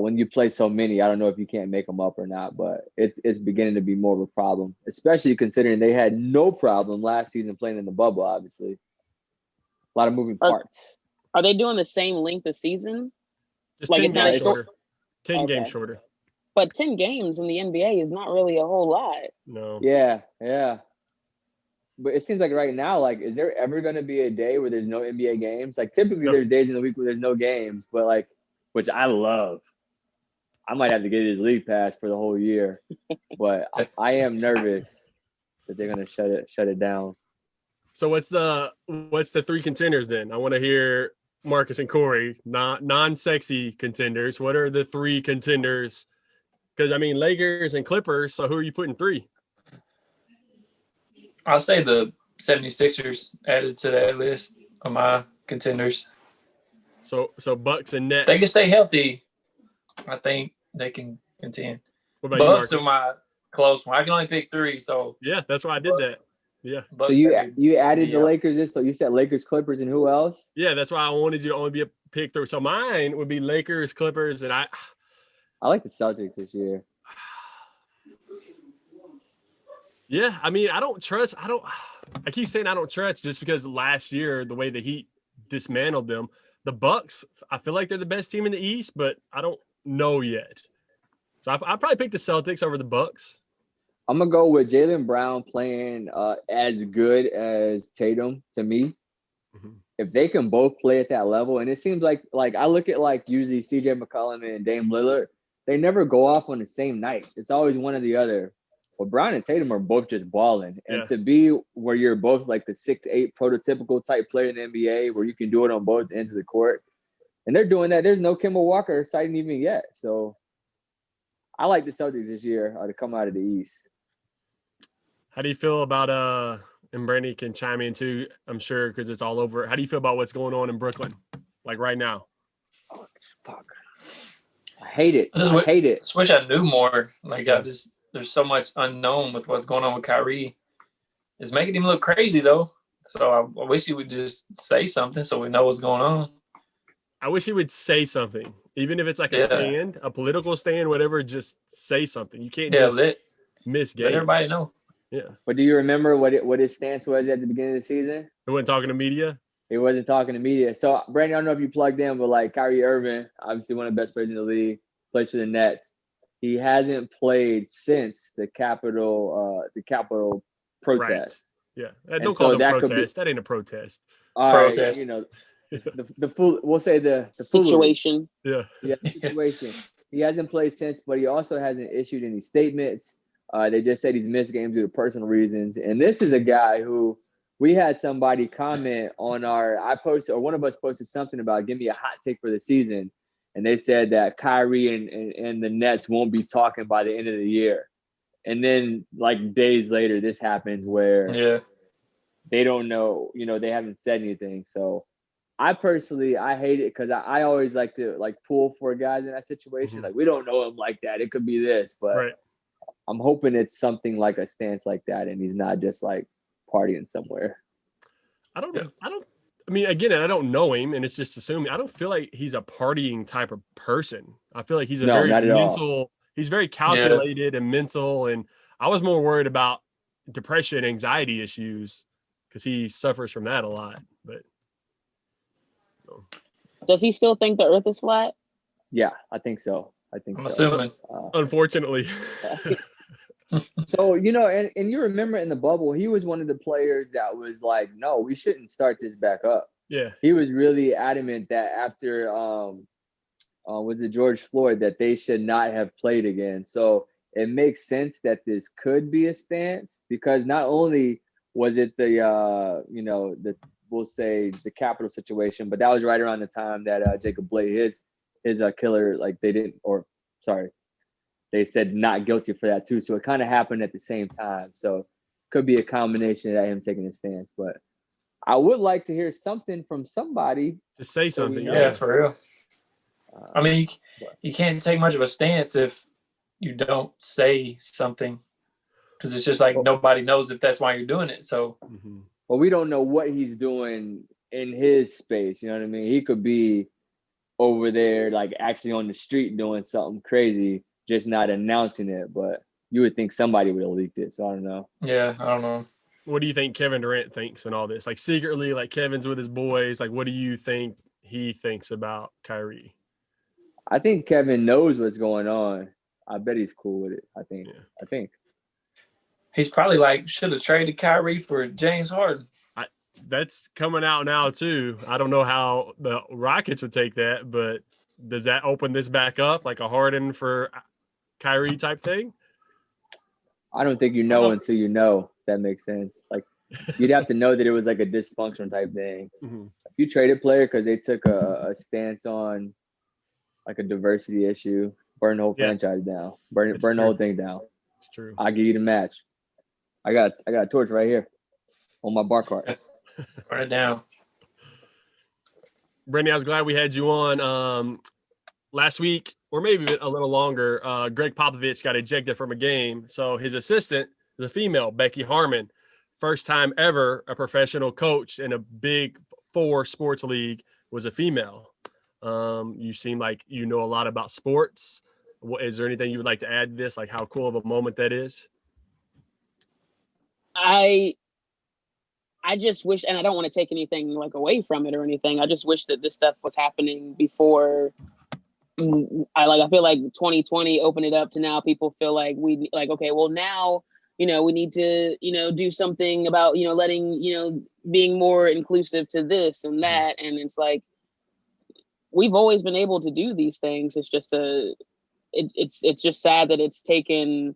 When you play so many, I don't know if you can't make them up or not, but it's beginning to be more of a problem, especially considering they had no problem last season playing in the bubble, obviously. A lot of moving parts. Are they doing the same length of season? Just Like 10 it's not games a shorter. 10 Okay. games shorter. But 10 games in the NBA is not really a whole lot. No. Yeah. But it seems like right now, like, is there ever going to be a day where there's no NBA games? Like, typically there's days in the week where there's no games, but like, which I love. I might have to get his league pass for the whole year, but I am nervous that they're going to shut it down. So what's the 3 contenders then? I want to hear Marcus and Corey, non-sexy contenders. What are the 3 contenders? Because I mean, Lakers and Clippers. So who are you putting 3? I'll say the 76ers added to that list of my contenders. So Bucks and Nets. They can stay healthy. I think they can contend. What about Bucks you, are Marcus? my close one. I can only pick 3, so Yeah, that's why I did that. Yeah. Bucks So you added the yeah. Lakers in, so you said Lakers, Clippers, and who else? Yeah, that's why I wanted you to only be a pick 3. So mine would be Lakers, Clippers, and I like the Celtics this year. Yeah, I mean, I keep saying I don't trust just because last year the way the Heat dismantled them. The Bucks, I feel like they're the best team in the East, but I don't know yet. So I probably pick the Celtics over the Bucks. I'm gonna go with Jaylen Brown playing as good as Tatum to me. Mm-hmm. If they can both play at that level, and it seems like I look at like usually CJ McCollum and Dame Lillard, they never go off on the same night. It's always one or the other. Well, Brown and Tatum are both just balling. And to be where you're both like the 6'8" prototypical type player in the NBA, where you can do it on both ends of the court, and they're doing that. There's no Kemba Walker sighting even yet. So I like the Celtics this year to come out of the East. How do you feel about and Brandy can chime in too, I'm sure, because it's all over. How do you feel about what's going on in Brooklyn, like right now? Oh, fuck. I hate it. I hate it. I just wish I knew more. Like, there's so much unknown with what's going on with Kyrie. It's making him look crazy, though. So I wish he would just say something so we know what's going on. I wish he would say something, even if it's like a stand, a political stand, whatever. Just say something. You can't just miss games. Let everybody know. Yeah. But do you remember what his stance was at the beginning of the season? He wasn't talking to media? He wasn't talking to media. So, Brandy, I don't know if you plugged in, but like Kyrie Irving, obviously one of the best players in the league, plays for the Nets. He hasn't played since the Capitol protest. Right. Yeah. Don't call it a protest. That ain't a protest. Protest. The fool. We'll say the situation. Foolery. Yeah, situation. He hasn't played since, but he also hasn't issued any statements. They just said he's missed games due to personal reasons. And this is a guy who we had somebody comment on one of us posted something about give me a hot take for the season. And they said that Kyrie and the Nets won't be talking by the end of the year. And then like days later, this happens where they don't know, they haven't said anything. So I hate it because I always like to like pull for guys in that situation. Like, we don't know him like that. It could be this, but I'm hoping it's something like a stance like that. And he's not just like partying somewhere. I mean, again, I don't know him, and it's just assuming. I don't feel like he's a partying type of person. I feel like he's very mental. He's very calculated and mental. And I was more worried about depression, anxiety issues, because he suffers from that a lot. But does he still think the Earth is flat? Yeah, I think so. I'm assuming. Unfortunately. So, and you remember in the bubble, he was one of the players that was like, no, we shouldn't start this back up. Yeah. He was really adamant that after, was it George Floyd, that they should not have played again. So it makes sense that this could be a stance, because not only was it we'll say the Capitol situation, but that was right around the time that Jacob Blake, his killer, like they said not guilty for that too. So it kind of happened at the same time. So could be a combination of that, him taking a stance. But I would like to hear something from somebody. To say something. Yeah, for real. I mean, you can't take much of a stance if you don't say something, because it's just like nobody knows if that's why you're doing it. So, well, we don't know what he's doing in his space. You know what I mean? He could be over there, like actually on the street doing something crazy, just not announcing it. But you would think somebody would have leaked it. So I don't know. Yeah, I don't know. What do you think Kevin Durant thinks and all this? Like secretly, like Kevin's with his boys. Like, what do you think he thinks about Kyrie? I think Kevin knows what's going on. I bet he's cool with it. I think. He's probably like, should have traded Kyrie for James Harden. That's coming out now too. I don't know how the Rockets would take that, but does that open this back up, like a Harden for Kyrie type thing? I don't think you know until you know. That makes sense. Like, you'd have to know that it was like a dysfunction type thing. If you trade a player because they took a stance on like a diversity issue, burn the whole franchise down. Burn the whole thing down. It's true. I'll give you the match. I got a torch right here on my bar cart. Burn it down. Brandy, I was glad we had you on last week, or maybe a little longer. Greg Popovich got ejected from a game. So his assistant is a female, Becky Harmon. First time ever a professional coach in a Big Four sports league was a female. You seem like you know a lot about sports. Is there anything you would like to add to this, like how cool of a moment that is? I just wish, and I don't want to take anything like away from it or anything. I just wish that this stuff was happening before. I feel like 2020 opened it up to now people feel like okay, well now, we need to, do something about, letting, being more inclusive to this and that. And it's like, we've always been able to do these things. It's just it's just sad that it's taken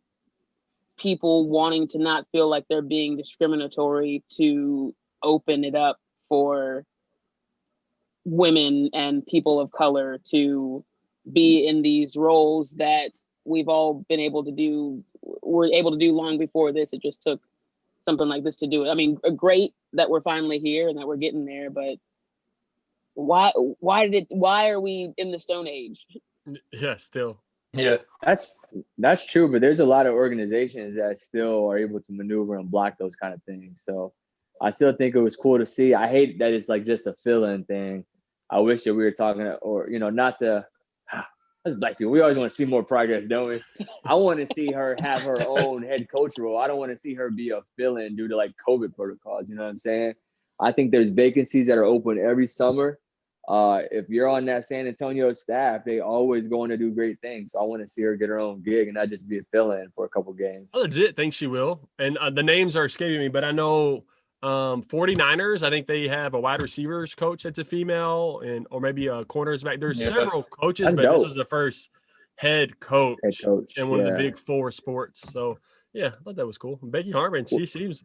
people wanting to not feel like they're being discriminatory to open it up for women and people of color to be in these roles that we've all been able to do. We're able to do long before this. It just took something like this to do it. I mean, great that we're finally here and that we're getting there, but why are we in the Stone Age? Yeah, still. Yeah, that's true, but there's a lot of organizations that still are able to maneuver and block those kind of things. So I still think it was cool to see. I hate that it's like just a fill-in thing. I wish that we were talking, or not to. As black people, we always want to see more progress, don't we? I want to see her have her own head coach role. I don't want to see her be a fill-in due to like COVID protocols. You know what I'm saying? I think there's vacancies that are open every summer. If you're on that San Antonio staff, they always going to do great things. So I want to see her get her own gig and not just be a fill-in for a couple games. I legit think she will. And the names are escaping me, but I know 49ers, I think they have a wide receivers coach that's a female, or maybe a corners back. There's several coaches, That's but dope. this was the first head coach in one of the big four sports. So yeah, I thought that was cool. Becky Harmon, she seems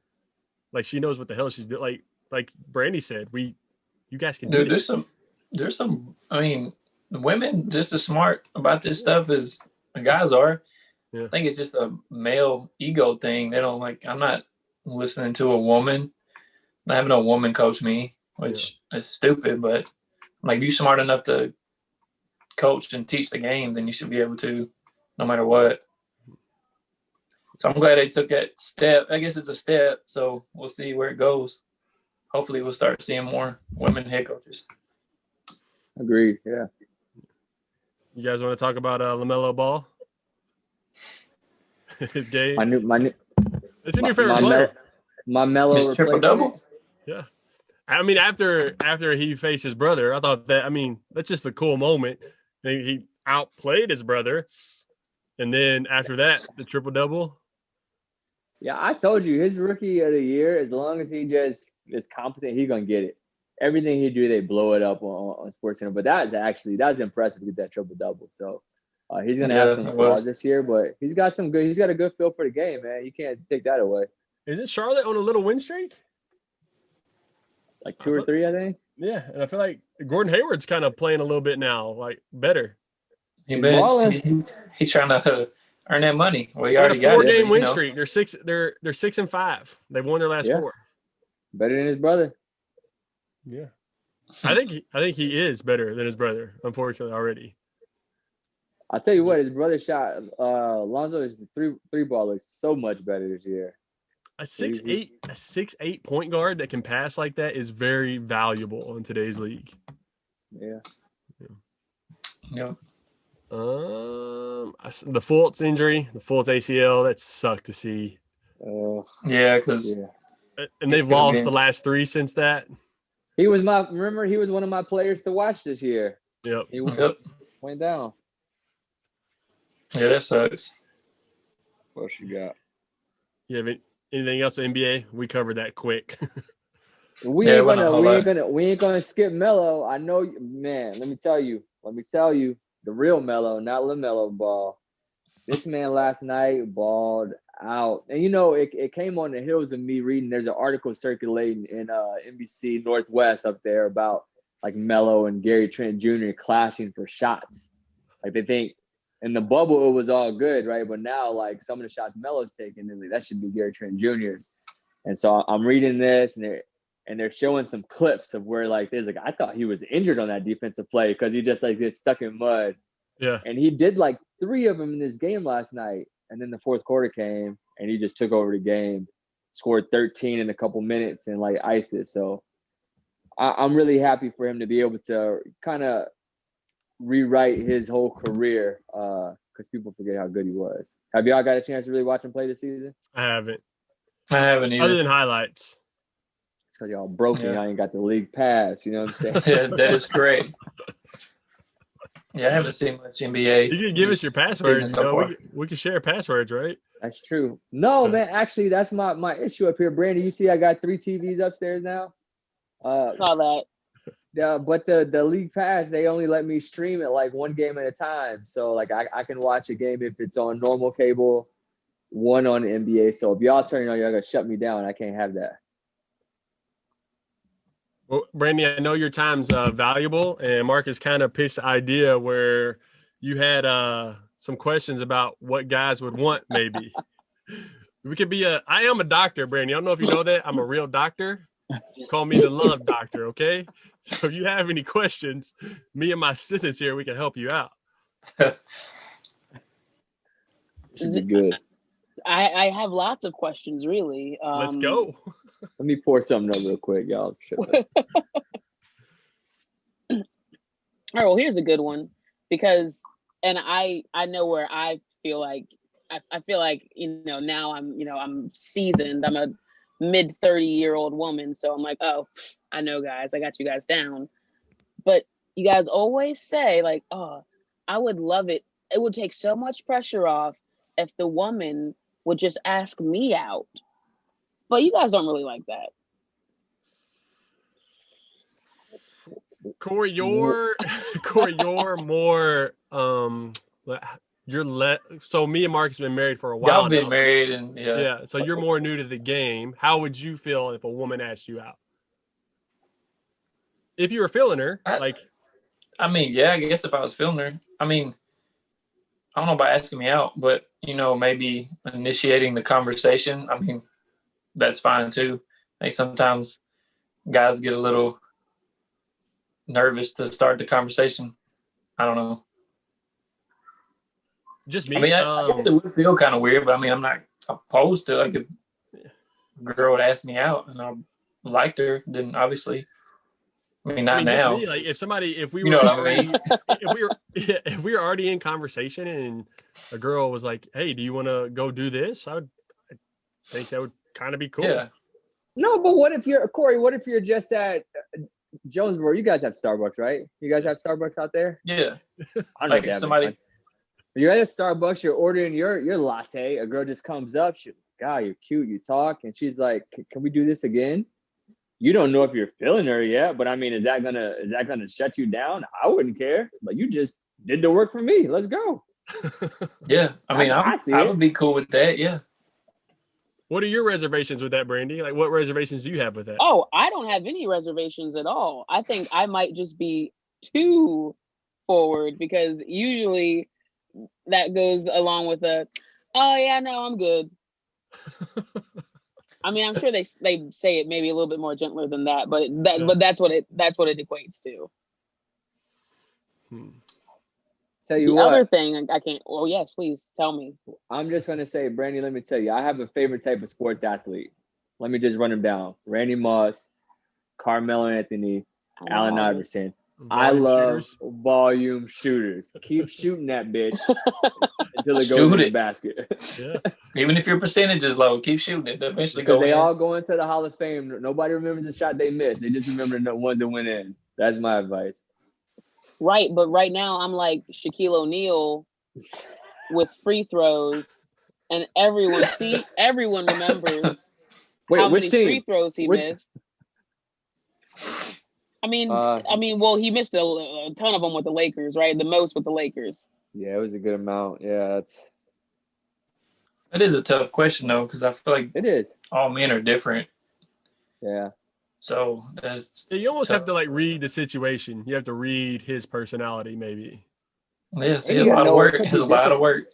like she knows what the hell she's doing. Like Brandy said, you guys can do this. There's some. I mean, the women just as smart about this stuff as the guys are. Yeah. I think it's just a male ego thing. They don't like. I'm not listening to a woman. Not having a woman coach me, which is stupid. But like, if you're smart enough to coach and teach the game, then you should be able to, no matter what. So I'm glad they took that step. I guess it's a step. So we'll see where it goes. Hopefully, we'll start seeing more women head coaches. Agreed. Yeah. You guys want to talk about LaMelo Ball? His game. It's your new favorite player. My Melo triple double. Yeah. I mean, after he faced his brother, I thought that. I mean, that's just a cool moment. He outplayed his brother, and then after that, the triple double. Yeah, I told you his rookie of the year. As long as he just is competent, he's gonna get it. Everything he do, they blow it up on SportsCenter. But that was impressive to get that triple double. So he's gonna have some flaws this year, but he's got a good feel for the game, man. You can't take that away. Isn't Charlotte on a little win streak? Like 2 or 3, I think. Yeah, and I feel like Gordon Hayward's kind of playing a little bit now, like better. He's trying to earn that money. Well, he already got a 4-game win streak. They're 6-5. They've won their last 4. Better than his brother. Yeah, I think he is better than his brother. Unfortunately, already. I'll tell you what, his brother shot. Lonzo is three ball is so much better this year. A 6'8" point guard that can pass like that is very valuable in today's league. Yeah. Yep. The Fultz injury, the Fultz ACL, that sucked to see. Yeah, because and they've lost the last 3 since that. He was one of my players to watch this year. Yep. He went down. Yeah, that sucks. What else you got? You have anything else in NBA? We covered that quick. We ain't gonna skip Melo. I know, man. Let me tell you, the real Melo, not LaMelo Ball. This man last night balled out, and it came on the heels of me reading. There's an article circulating in NBC Northwest up there about like Melo and Gary Trent Jr. clashing for shots. Like they think in the bubble it was all good, right? But now like some of the shots Melo's taking, that should be Gary Trent Jr.'s. And so I'm reading this, and they're showing some clips of where like there's like I thought he was injured on that defensive play because he just like gets stuck in mud. Yeah. And he did like 3 of them in this game last night. And then the fourth quarter came and he just took over the game, scored 13 in a couple minutes and like iced it. So I'm really happy for him to be able to kind of rewrite his whole career because people forget how good he was. Have y'all got a chance to really watch him play this season? I haven't either. Other than highlights. It's because y'all broke me. I ain't got the league pass. You know what I'm saying? Yeah, that is great. Yeah, I haven't seen much NBA. You can give us your passwords. We can share passwords, right? That's true. No, man. Actually, that's my issue up here. Brandy, you see I got 3 TVs upstairs now? Saw that. but the league pass, they only let me stream it like one game at a time. So like I can watch a game if it's on normal cable, one on the NBA. So if y'all turn on, y'all gonna shut me down. I can't have that. Well, Brandy, I know your time's valuable, and Marcus kind of pitched the idea where you had some questions about what guys would want, maybe. We could be I am a doctor, Brandy. I don't know if you know that. I'm a real doctor. Call me the love doctor, okay? So if you have any questions, me and my assistants here, we can help you out. Should be good. I have lots of questions, really. Let's go. Let me pour something up real quick, y'all. All right, well, here's a good one because, and I know where I feel like, I feel like, now I'm seasoned. I'm a mid 30-year-old woman. So I'm like, oh, I know, guys, I got you guys down. But you guys always say like, oh, I would love it. It would take so much pressure off if the woman would just ask me out. But you guys don't really like that. Corey, you're more so me and Marcus have been married for a while. Y'all been married and yeah. So you're more new to the game. How would you feel if a woman asked you out? If you were feeling her, I guess if I was feeling her, I don't know about asking me out, but maybe initiating the conversation. That's fine too. Like sometimes guys get a little nervous to start the conversation. I don't know. Just me. I guess it would feel kind of weird, but I'm not opposed to like if a girl would ask me out and I liked her, then obviously. Not now. Me, like if we were already, if we were already in conversation and a girl was like, "Hey, do you want to go do this?" I think that would kind of be cool. Yeah. No, but what if you're Corey? What if you're just at Jonesboro? You guys have Starbucks, right? You guys have Starbucks out there? Yeah. I don't know if somebody. You're at a Starbucks. You're ordering your latte. A girl just comes up. She's like, "God, you're cute. You talk," and she's like, "Can we do this again?" You don't know if you're feeling her yet, but is that gonna shut you down? I wouldn't care. But you just did the work for me. Let's go. Yeah, I would be cool with that. Yeah. What are your reservations with that, Brandy? Like, what reservations do you have with that? Oh, I don't have any reservations at all. I think I might just be too forward because usually that goes along with oh yeah, no, I'm good. I'm sure they say it maybe a little bit more gentler than that, but that's what it equates to. Tell you the what. Other thing I can't. Oh yes, please tell me. I'm just gonna say, Brandy. Let me tell you, I have a favorite type of sports athlete. Let me just run them down: Randy Moss, Carmelo Anthony, Allen Iverson. I love volume shooters. Keep shooting that bitch until it goes in the basket. Yeah. Even if your percentage is low, keep shooting it. Eventually because they all go into the Hall of Fame. Nobody remembers the shot they missed. They just remember the one that went in. That's my advice. Right, but right now I'm like Shaquille O'Neal with free throws, and everyone remembers how many free throws he missed. Well, he missed a ton of them with the Lakers, right? The most with the Lakers. Yeah, it was a good amount. Yeah, it is a tough question though, because I feel like it is. All men are different. Yeah. So you almost have to like read the situation. You have to read his personality, maybe. Yeah, see, a lot of work. It's a lot of work.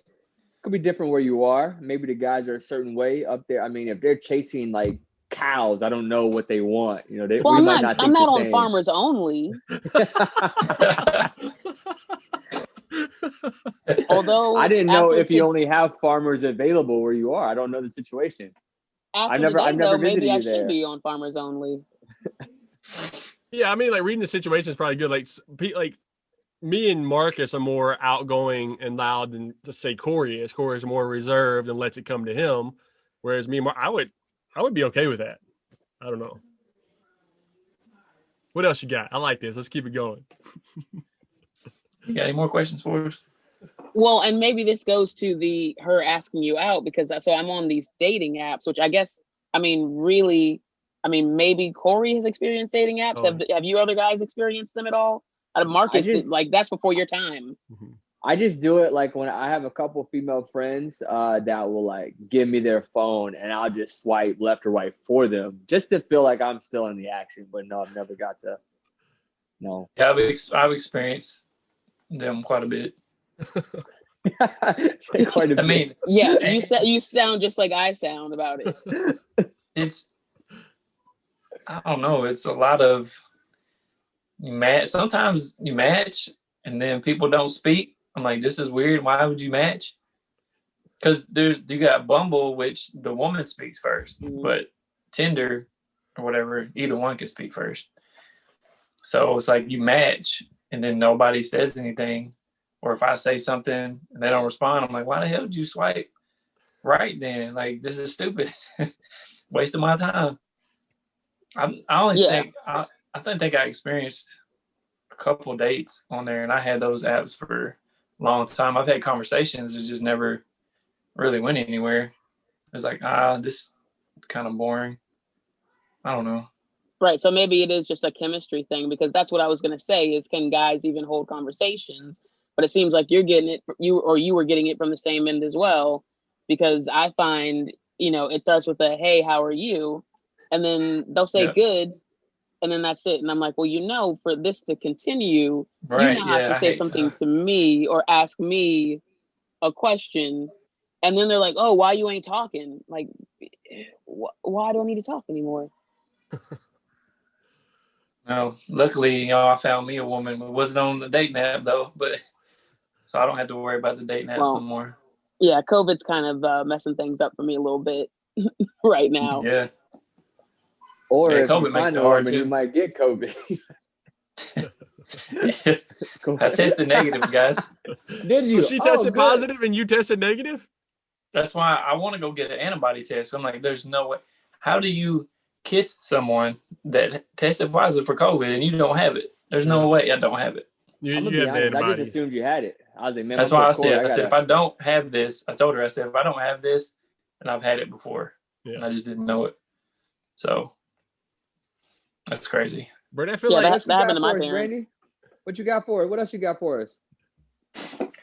Could be different where you are. Maybe the guys are a certain way up there. If they're chasing like cows, I don't know what they want. I'm not on Farmers Only. Although I didn't know if you only have farmers available where you are. I don't know the situation. I've never visited you there. Maybe I should be on Farmers Only. Yeah, like reading the situation is probably good. Like me and Marcus are more outgoing and loud than to say Corey is. Corey is more reserved and lets it come to him. Whereas me and I would be okay with that. I don't know. What else you got? I like this. Let's keep it going. You got any more questions for us? Well, and maybe this goes to her asking you out because I'm on these dating apps, which I guess, really I mean, maybe Corey has experienced dating apps. Oh. Have you other guys experienced them at all? Marcus, like that's before your time. I just do it like when I have a couple female friends that will like give me their phone and I'll just swipe left or right for them just to feel like I'm still in the action. But no, I've never got to. No. Yeah, I've experienced them quite a bit. Quite a bit. I mean, yeah, you sound just like I sound about it. I don't know. It's a lot of you match. Sometimes you match and then people don't speak. I'm like, this is weird. Why would you match? Because you got Bumble, which the woman speaks first, but Tinder or whatever, either one can speak first. So it's like you match and then nobody says anything. Or if I say something and they don't respond, I'm like, why the hell did you swipe right then? Like, this is stupid. Wasting my time. I think I experienced a couple dates on there, and I had those apps for a long time. I've had conversations that just never really went anywhere. It was like, this is kind of boring. I don't know. Right. So maybe it is just a chemistry thing, because that's what I was going to say is, can guys even hold conversations? But it seems like you're getting it, you were getting it from the same end as well, because I find, it starts with a, hey, how are you? And then they'll say good. And then that's it. And I'm like, well, for this to continue, right, you now have to say something to me or ask me a question. And then they're like, oh, why you ain't talking? Like, why do I need to talk anymore? No, luckily, I found me a woman who wasn't on the dating app though, but so I don't have to worry about the dating apps no more. Yeah, COVID's kind of messing things up for me a little bit right now. Yeah. Or if COVID you find a woman, you might get COVID. I tested negative, guys. Did you? So she tested positive and you tested negative? That's why I want to go get an antibody test. I'm like, there's no way. How do you kiss someone that tested positive for COVID and you don't have it? There's no way I don't have it. I'm gonna be honest, I just assumed you had it. I was like, man, that's why I said, if I don't have this, I told her, I said, if I don't have this, then I've had it before. Yeah. And I just didn't know it. So that's crazy. Brandy, I feel like that happened to my parents. Brandy? What you got for us? What else you got for us?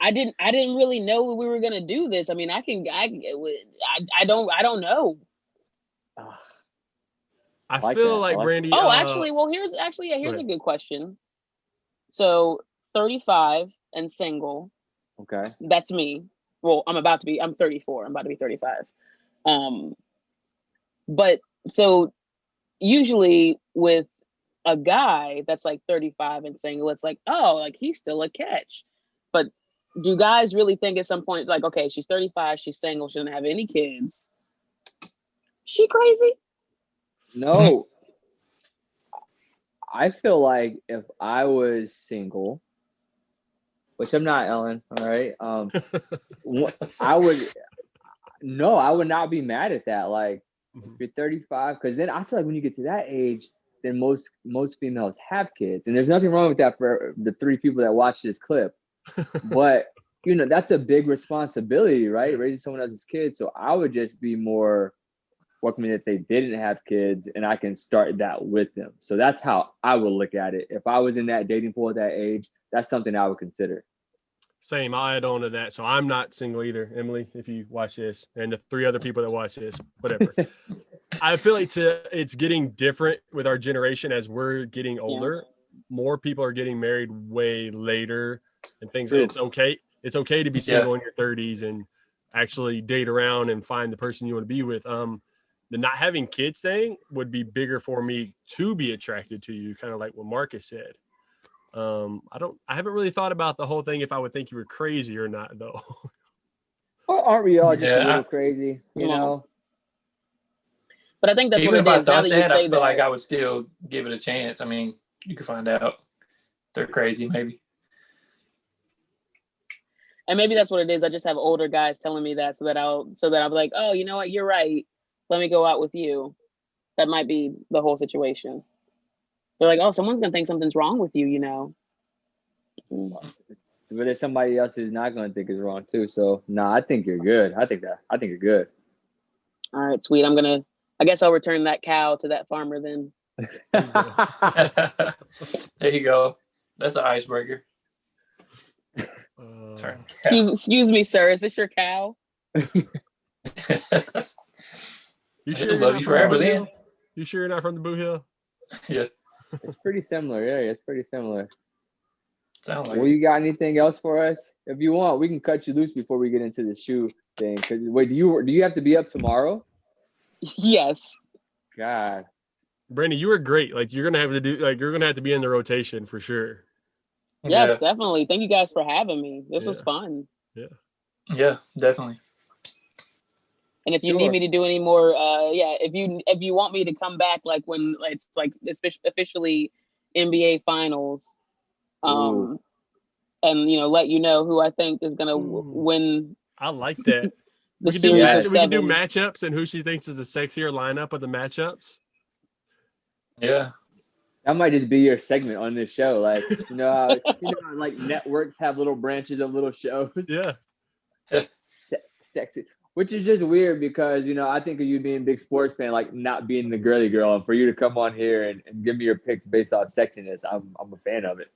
I didn't really know we were gonna do this. I mean, I don't know. I feel like Brandy. Oh, actually, here's a good question. So 35 and single. Okay. That's me. Well, I'm 34. I'm about to be 35. But so usually with a guy that's like 35 and single, it's like, oh, like he's still a catch. But do guys really think at some point, like, okay, she's 35, she's single, she doesn't have any kids. She crazy? No. I feel like if I was single, which I'm not, Ellen, all right? I would not be mad at that. Like, if you're 35, because then I feel like when you get to that age, then most females have kids. And there's nothing wrong with that for the 3 people that watch this clip. But, that's a big responsibility, right? Raising someone else's kids. So I would just be more welcoming if they didn't have kids and I can start that with them. So that's how I would look at it. If I was in that dating pool at that age, that's something I would consider. Same. I'll add on to that. So I'm not single either, Emily, if you watch this, and the 3 other people that watch this, whatever. I feel like it's getting different with our generation as we're getting older. Yeah. More people are getting married way later and things. It's okay. It's okay to be single in your 30s and actually date around and find the person you want to be with. The not having kids thing would be bigger for me to be attracted to you, kind of like what Marcus said. I haven't really thought about the whole thing if I would think you were crazy or not, though. Well, aren't we all just a little crazy, But I think that's even what if it I is. thought that, I feel like I would still give it a chance. I mean, you could find out they're crazy, maybe. And maybe that's what it is. I just have older guys telling me that so that I'll be like, oh, you know what? You're right. Let me go out with you. That might be the whole situation. They're like, oh, someone's going to think something's wrong with you, But there's somebody else who's not going to think it's wrong too. So, I think you're good. I think you're good. All right, sweet. I'm going to I guess I'll return that cow to that farmer then. There you go. That's an icebreaker. Excuse me, sir. Is this your cow? You sure love you forever, then. You sure you're not from the Boo Hill? Yeah. It's pretty similar. Yeah, it's pretty similar. Sounds like Well, you got anything else for us? If you want, we can cut you loose before we get into the shoe thing. Cause wait, do you have to be up tomorrow? Yes. God. Brandy, you were great. Like you're gonna have to be in the rotation for sure. Yes, definitely. Thank you guys for having me. This was fun. Yeah, definitely. And if you need me to do any more, if you want me to come back, like when it's like officially NBA Finals, and let you know who I think is gonna win. I like that. We can do matchups and who she thinks is the sexier lineup of the matchups. Yeah. That might just be your segment on this show. Like, how like networks have little branches of little shows. Yeah. Sexy. Which is just weird because, I think of you being a big sports fan, like not being the girly girl. And for you to come on here and give me your picks based off sexiness, I'm a fan of it.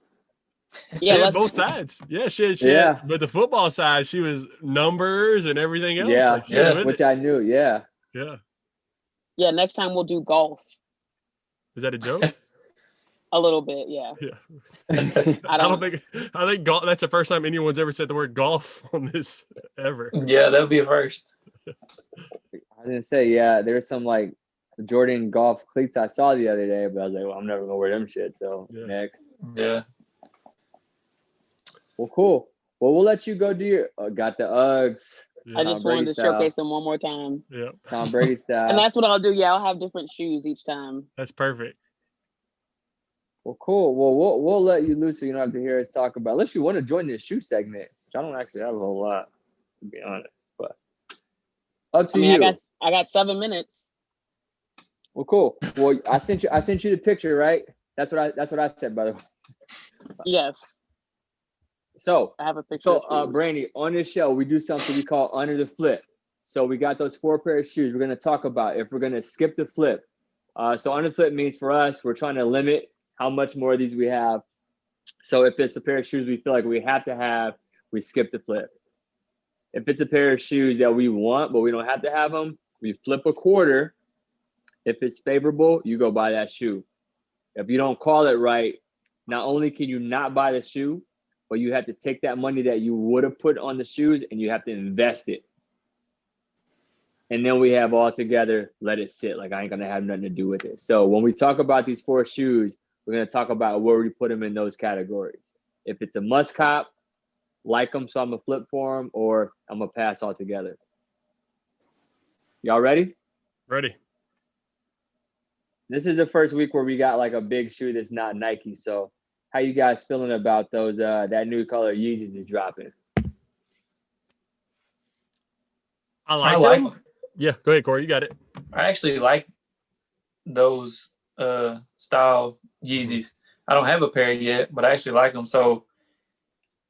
Yeah, she had both sides. Yeah, she had, but the football side, she was numbers and everything else. Yeah, which I knew. Yeah. Yeah. Yeah, next time we'll do golf. Is that a joke? A little bit, yeah. Yeah. I think golf. That's the first time anyone's ever said the word golf on this ever. Yeah, that'll be a first. I didn't say, there's some like Jordan golf cleats I saw the other day, but I was like, well, I'm never gonna wear them shit. So next. Yeah. Well, cool. Well, we'll let you go do your. Got the Uggs. Yeah. I just wanted to showcase them one more time. Yeah. Tom Brady style. And that's what I'll do. Yeah, I'll have different shoes each time. That's perfect. Well, cool. Well, we'll let you loose so you don't have to hear us talk about. Unless you want to join this shoe segment, which I don't actually have a whole lot, to be honest. But up to you. I got 7 minutes. Well, cool. Well, I sent you the picture, right? That's what I said, by the way. Yes. So I have a picture. So, Brandy, on this show, we do something we call Under the Flip. So we got those 4 pair of shoes we're going to talk about if we're going to skip the flip. So Under the Flip means for us, we're trying to limit how much more of these we have. So if it's a pair of shoes we feel like we have to have, we skip the flip. If it's a pair of shoes that we want, but we don't have to have them, we flip a quarter. If it's favorable, you go buy that shoe. If you don't call it right, not only can you not buy the shoe, but you have to take that money that you would have put on the shoes and you have to invest it. And then we have all together, let it sit. Like I ain't going to have nothing to do with it. So when we talk about these 4 shoes, we're going to talk about where we put them in those categories. If it's a must cop, like them, so I'm going to flip for them, or I'm going to pass altogether. Y'all ready? Ready. This is the first week where we got like a big shoe that's not Nike. So how you guys feeling about those, that new color Yeezys is dropping? I like them. Yeah, go ahead, Corey. You got it. I actually like those style Yeezys. I don't have a pair yet, but I actually like them. So,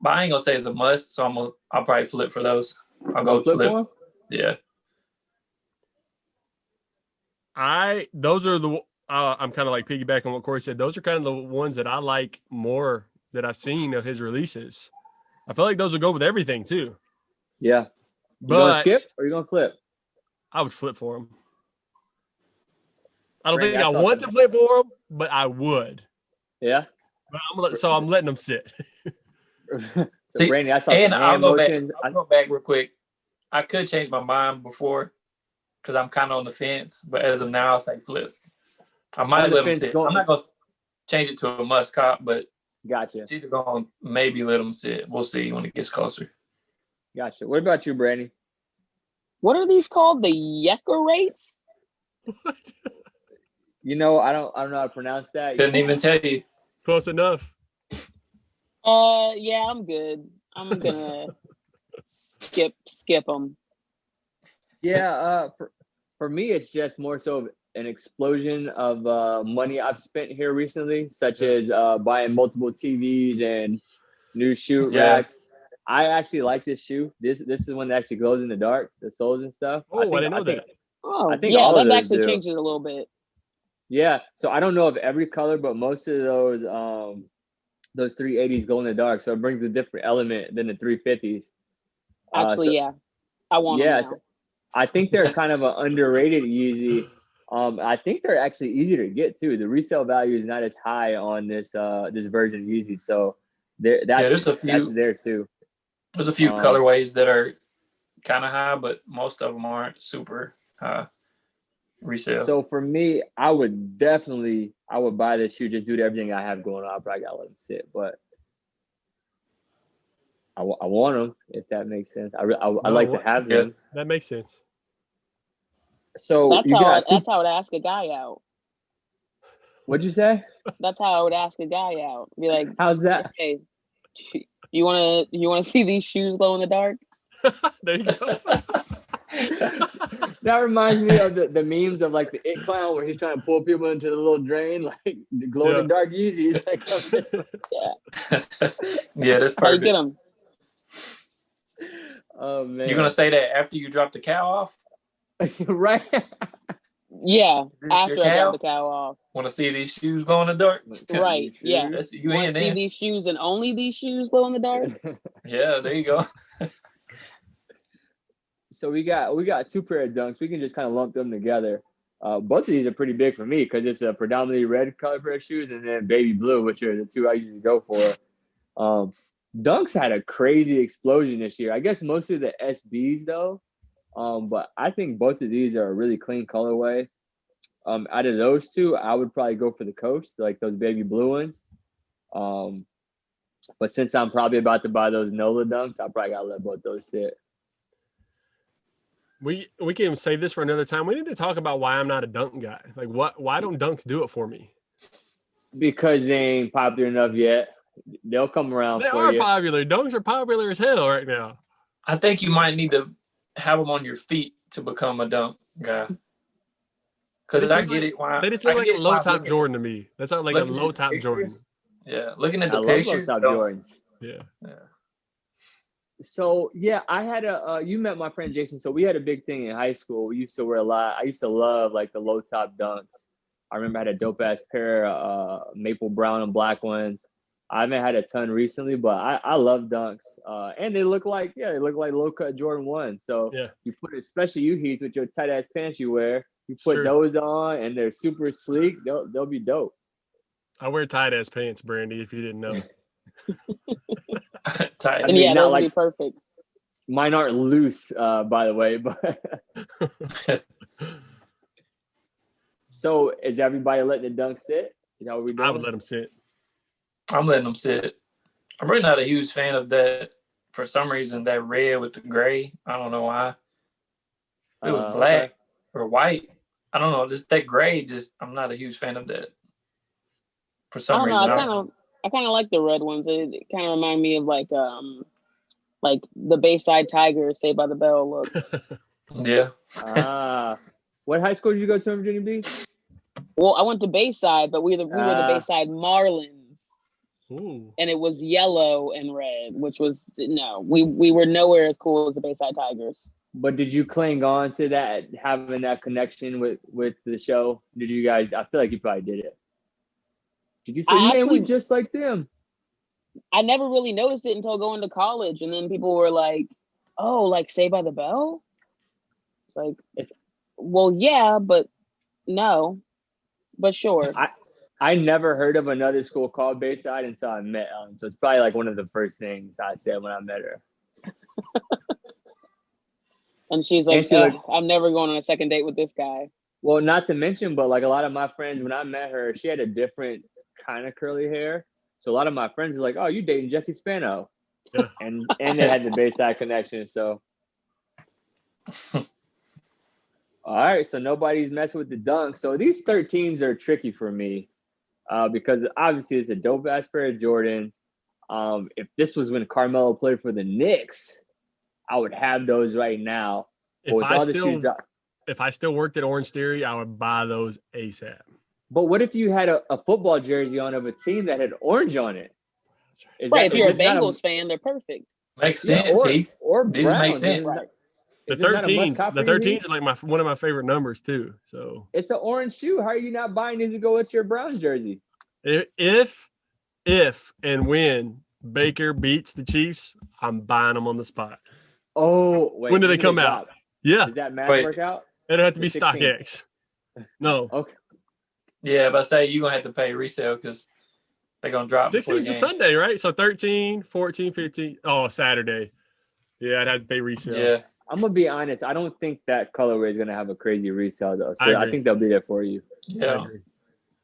but I ain't gonna say it's a must. So I'll probably flip for those. I'll go flip. Yeah. Those are the. I'm kind of like piggybacking on what Corey said. Those are kind of the ones that I like more that I've seen of his releases. I feel like those will go with everything too. Yeah. But you gonna skip or you gonna flip? I would flip for them. I don't think I want to flip for them, but I would. Yeah. But I'm letting them sit. So, Brandy, I saw and I'll go back real quick. I could change my mind before because I'm kind of on the fence, but as of now, I think flip. I might let them sit. I'm not going to change it to a must cop, but gotcha. It's either going to maybe let them sit. We'll see when it gets closer. Gotcha. What about you, Brandy? What are these called? The Yecker rates? What? I don't know how to pronounce that. Couldn't even tell you. Close enough. Yeah, I'm good. I'm gonna skip them. Yeah, for me, it's just more so an explosion of money I've spent here recently, such as buying multiple TVs and new shoe racks. I actually like this shoe. This is one that actually glows in the dark, the soles and stuff. Oh, I didn't know that. Oh, I think yeah, all of that those actually do. changed it a little bit. Yeah. So I don't know of every color, but most of those 380s glow in the dark. So it brings a different element than the 350s. Actually, yeah, I want them Yes, now. I think they're kind of an underrated Yeezy. I think they're actually easier to get too. The resale value is not as high on this version of Yeezy, so that's there too. There's a few colorways that are kind of high, but most of them aren't super high resale. So for me, I would buy this shoe just due to everything I have going on. I probably gotta let them sit, but I want them if that makes sense. I like to have them. That makes sense. So that's how I'd ask a guy out. What'd you say? That's how I would ask a guy out. Be like, how's that? Hey, you wanna see these shoes glow in the dark? There you go. That reminds me of the memes of like the It Clown where he's trying to pull people into the little drain, like the glow in the dark Yeezys. Like, yeah, that's perfect. How you get them? Oh man, you're gonna say that after you drop the cow off? Right. Yeah, after I drop the cow off. Want to see these shoes glow in the dark? Right. Yeah. You want to see these shoes and only these shoes glow in the dark? Yeah, there you go. So we got two pair of Dunks. We can just kind of lump them together. Both of these are pretty big for me because it's a predominantly red color pair of shoes and then baby blue, which are the two I usually go for. Dunks had a crazy explosion this year. I guess mostly the SBs though. But I think both of these are a really clean colorway. Out of those two, I would probably go for the Coast, like those baby blue ones. But since I'm probably about to buy those NOLA Dunks, I probably gotta let both those sit. We can save this for another time. We need to talk about why I'm not a dunk guy. Like why don't dunks do it for me? Because they ain't popular enough yet. They'll come around. They are popular. Dunks are popular as hell right now. I think you might need to have them on your feet to become a dunk guy. Because I get it. Why they just look like a low top Jordan to me. That's not like a low top Jordan. Yeah, looking at the picture, low top Jordans. Yeah. So yeah, I had you met my friend Jason. So we had a big thing in high school. We used to wear a lot. I used to love like the low top Dunks. I remember I had a dope ass pair of maple brown and black ones. I haven't had a ton recently, but I love Dunks. And they look like low cut Jordan 1. So you put, especially you Heath, with your tight ass pants you wear, you put those on and they're super sleek. They'll be dope. I wear tight ass pants, Brandy, if you didn't know. Tight. And yeah, those would be perfect. Mine aren't loose, by the way, but so is everybody letting the Dunks sit? You know what we doing? I would let them sit. I'm letting them sit. I'm really not a huge fan of that. For some reason, that red with the gray. I don't know why. If it was black or white, I don't know. Just that gray. I'm not a huge fan of that. For some reason, I kind of like the red ones. It kind of remind me of like the Bayside Tigers, Saved by the Bell look. Yeah. What high school did you go to in Virginia Beach? Well, I went to Bayside, but we were the Bayside Marlins. Ooh. And it was yellow and red, which was we were nowhere as cool as the Bayside Tigers. But did you cling on to that, having that connection with the show? Did you guys? I feel like you probably did it. Did you say, man, we just like them? I never really noticed it until going to college, and then people were like, "Oh, like Saved by the Bell." It's like, well, yeah, but no, but sure. I never heard of another school called Bayside until I met Ellen. So it's probably like one of the first things I said when I met her. And she's like, I'm never going on a second date with this guy. Well, not to mention, but like a lot of my friends, when I met her, she had a different kind of curly hair. So a lot of my friends are like, oh, you dating Jesse Spano. Yeah. And they had the Bayside connection. So. All right. So nobody's messing with the Dunks. So these 13s are tricky for me. Because obviously it's a dope ass pair of Jordans. If this was when Carmelo played for the Knicks, I would have those right now. If I still worked at Orange Theory, I would buy those ASAP. But what if you had a football jersey on of a team that had orange on it? If you're a Bengals fan, they're perfect. Makes sense. Or these brown, make sense. Right. The Is it not a must 13s, cop the for you, 13s are like one of my favorite numbers too. So It's an orange shoe. How are you not buying these to go with your Browns jersey? if and when Baker beats the Chiefs, I'm buying them on the spot. Oh, wait. When do they When do come out? drop? Yeah, Does that math Wait. work out? it'll have to The be 16th. StockX. No, Okay. Yeah, but I say you're gonna have to pay resale because they're gonna drop before the 16's a game. Sunday, right? So 13, 14, 15. Oh, Saturday. Yeah, I'd have to pay resale. Yeah. I'm gonna be honest. I don't think that colorway is gonna have a crazy resale though. I So I agree. think they'll be there for you. I Yeah. agree.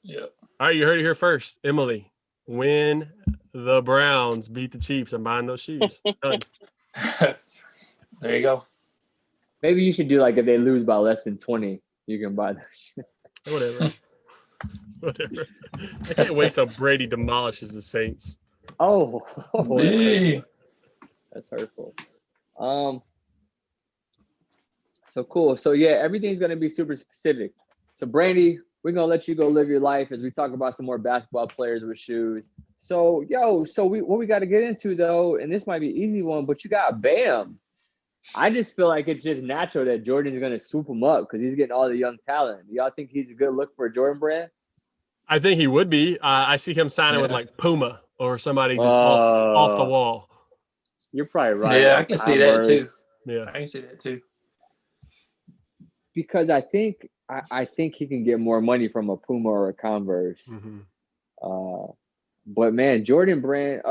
Yeah. All right, you heard it here first. Emily, when the Browns beat the Chiefs, I'm buying those shoes. Done. There you go. Maybe you should do like if they lose by less than 20, you can buy those. Whatever. Whatever. I can't wait till Brady demolishes the Saints. Oh, Dang. that's hurtful. So cool. So yeah, everything's gonna be super specific. So Brandy, we're gonna let you go live your life as we talk about some more basketball players with shoes. So what we got to get into though, and this might be an easy one, but you got Bam. I just feel like it's just natural that Jordan's gonna swoop him up because he's getting all the young talent. Y'all think he's a good look for Jordan Brand? I think he would be. I see him signing with Yeah. like Puma or somebody just off the wall. You're probably right. Yeah, I can see that too. Yeah. I can see that too. Because I think he can get more money from a Puma or a Converse. Mm-hmm. But man, Jordan Brand.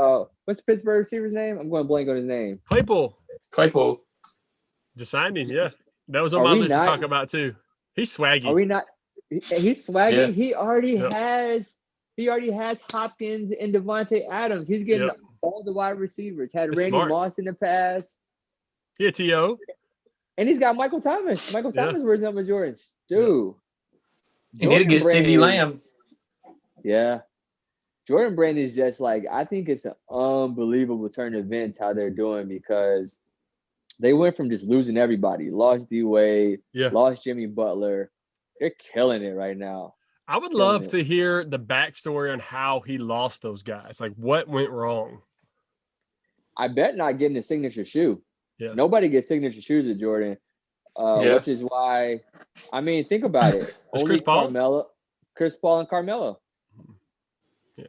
What's Pittsburgh receiver's name? I'm going to blank on his name. Claypool. Just signed him. Yeah, that was on my list to talk about too. He's swaggy. Are we not? He's swaggy. Yeah. He already has Hopkins and Devontae Adams. He's getting all the wide receivers. Had That's Randy smart. Moss in the past. Yeah, T.O. And he's got Michael Thomas. Michael Thomas wears number Jordans. Dude. You need to get CeeDee Lamb. Yeah. Jordan Brand is just like, I think it's an unbelievable turn of events how they're doing because they went from just losing everybody. Lost D-Wade. Yeah. Lost Jimmy Butler. They're killing it right now. I would love to hear the backstory on how he lost those guys. Like, what went wrong? I bet not getting a signature shoe. Yeah. Nobody gets signature shoes at Jordan, which is why, I mean, think about it. Only Chris Paul? Chris Paul and Carmelo. Yeah.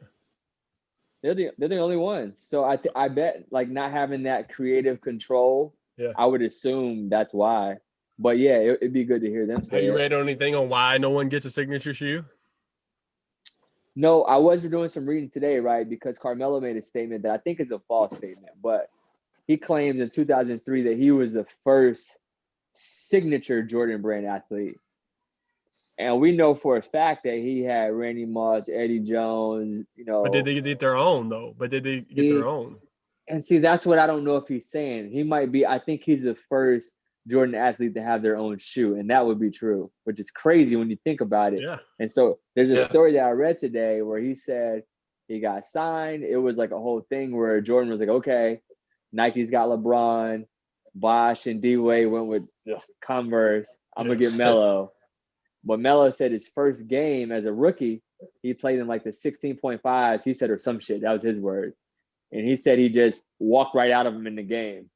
They're the only ones. So I bet like not having that creative control, I would assume that's why. But yeah, it'd be good to hear them say Have you it. read anything on why no one gets a signature shoe? No, I was doing some reading today, right? Because Carmelo made a statement that I think is a false statement, but he claims in 2003 that he was the first signature Jordan Brand athlete. And we know for a fact that he had Randy Moss, Eddie Jones, But did they get their own, though? And see, that's what I don't know if he's saying. He might be. I think he's the first Jordan athlete to have their own shoe, and that would be true, which is crazy when you think about it. Yeah. And so there's a story that I read today where he said he got signed. It was like a whole thing where Jordan was like, okay, Nike's got LeBron, Bosch and D-Wade went with Converse. I'm going to get Melo. But Melo said his first game as a rookie, he played in like the 16.5s. He said, or some shit. That was his word. And he said he just walked right out of him in the game.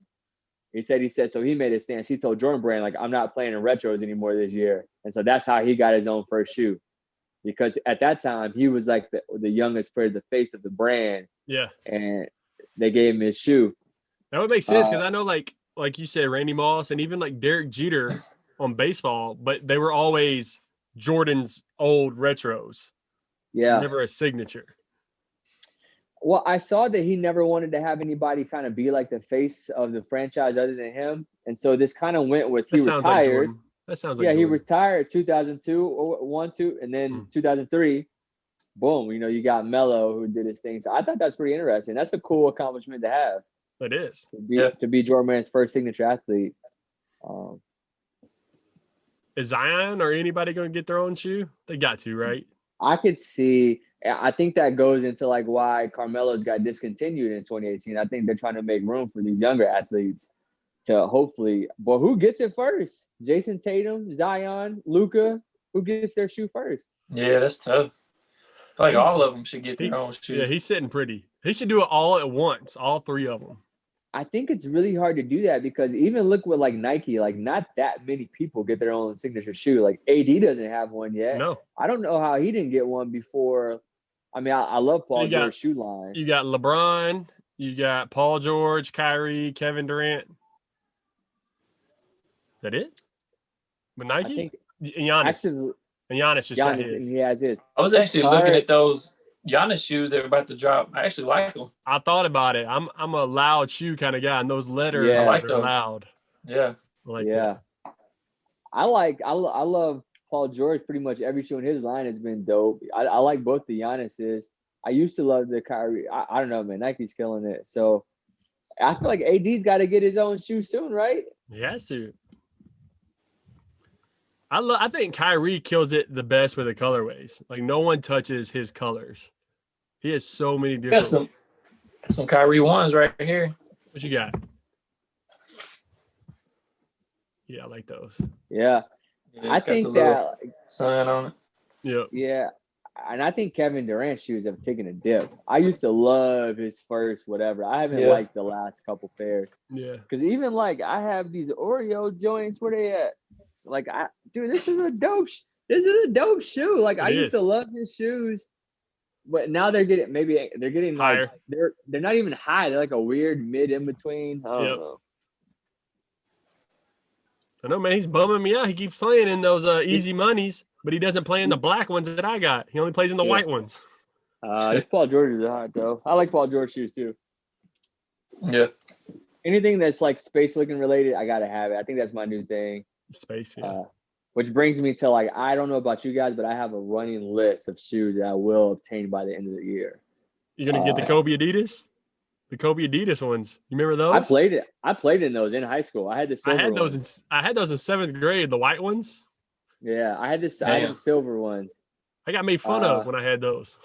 He said, so he made a stance. He told Jordan Brand, like, I'm not playing in retros anymore this year. And so that's how he got his own first shoe. Because at that time, he was like the youngest player, the face of the brand. Yeah. And they gave him his shoe. That would make sense because I know, like you said, Randy Moss and even like Derek Jeter on baseball, but they were always Jordan's old retros. Yeah. Never a signature. Well, I saw that he never wanted to have anybody kind of be like the face of the franchise other than him. And so this kind of went with he retired. That sounds like Jordan. He retired 2002, 1, 2, and then 2003. Boom, you got Melo who did his thing. So I thought that's pretty interesting. That's a cool accomplishment to have. It is. To be Jordan Brand's first signature athlete. Is Zion or anybody going to get their own shoe? They got to, right? I could see. I think that goes into like why Carmelo's got discontinued in 2018. I think they're trying to make room for these younger athletes to hopefully. But who gets it first? Jason Tatum, Zion, Luka. Who gets their shoe first? Yeah, that's tough. I feel like all of them should get their own shoe. Yeah, he's sitting pretty. He should do it all at once, all three of them. I think it's really hard to do that because even look with like Nike, like not that many people get their own signature shoe. Like AD doesn't have one yet. No. I don't know how he didn't get one before. I mean, I love Paul You got- George's shoe line. You got LeBron, you got Paul George, Kyrie, Kevin Durant. Is that it? With I Nike? think And Giannis. actually And Giannis just got Giannis, his. he has it. I was actually looking at those Giannis shoes that are about to drop. I actually like them. I thought about it. I'm a loud shoe kind of guy, and those letters Yeah. I like are those. loud. Yeah. I like Yeah. that. I love Paul George. Pretty much every shoe in his line has been dope. I like both the Giannis's. I used to love the Kyrie. I don't know, man. Nike's killing it. So I feel like AD's got to get his own shoe soon, right? He has to. I think Kyrie kills it the best with the colorways. Like no one touches his colors. He has so many Got different. some Kyrie ones right here. What you got? Yeah, I like those. Yeah. Yeah, I it's got the think little that, sun on it. Yeah. yeah. And I think Kevin Durant's shoes have taken a dip. I used to love his first whatever. I haven't liked the last couple pairs. Yeah. Because even like I have these Oreo joints. Where they at? Like this is a dope. This is a dope shoe. Like I used to love his shoes, but now they're getting Higher. like they're not even high. They're like a weird mid in between. I don't know. I know, man. He's bumming me out. He keeps playing in those easy monies, but he doesn't play in the black ones that I got. He only plays in the white ones. This Paul George is hot though. I like Paul George shoes too. Yeah. Anything that's like space looking related, I gotta have it. I think that's my new thing. Space, yeah. Which brings me to like, I don't know about you guys, but I have a running list of shoes that I will obtain by the end of the year. You gonna get the Kobe Adidas? The Kobe Adidas ones. You remember those? I played in those in high school. I had the silver ones. I had those in 7th grade, the white ones. Yeah, I had the silver ones. I got made fun of when I had those.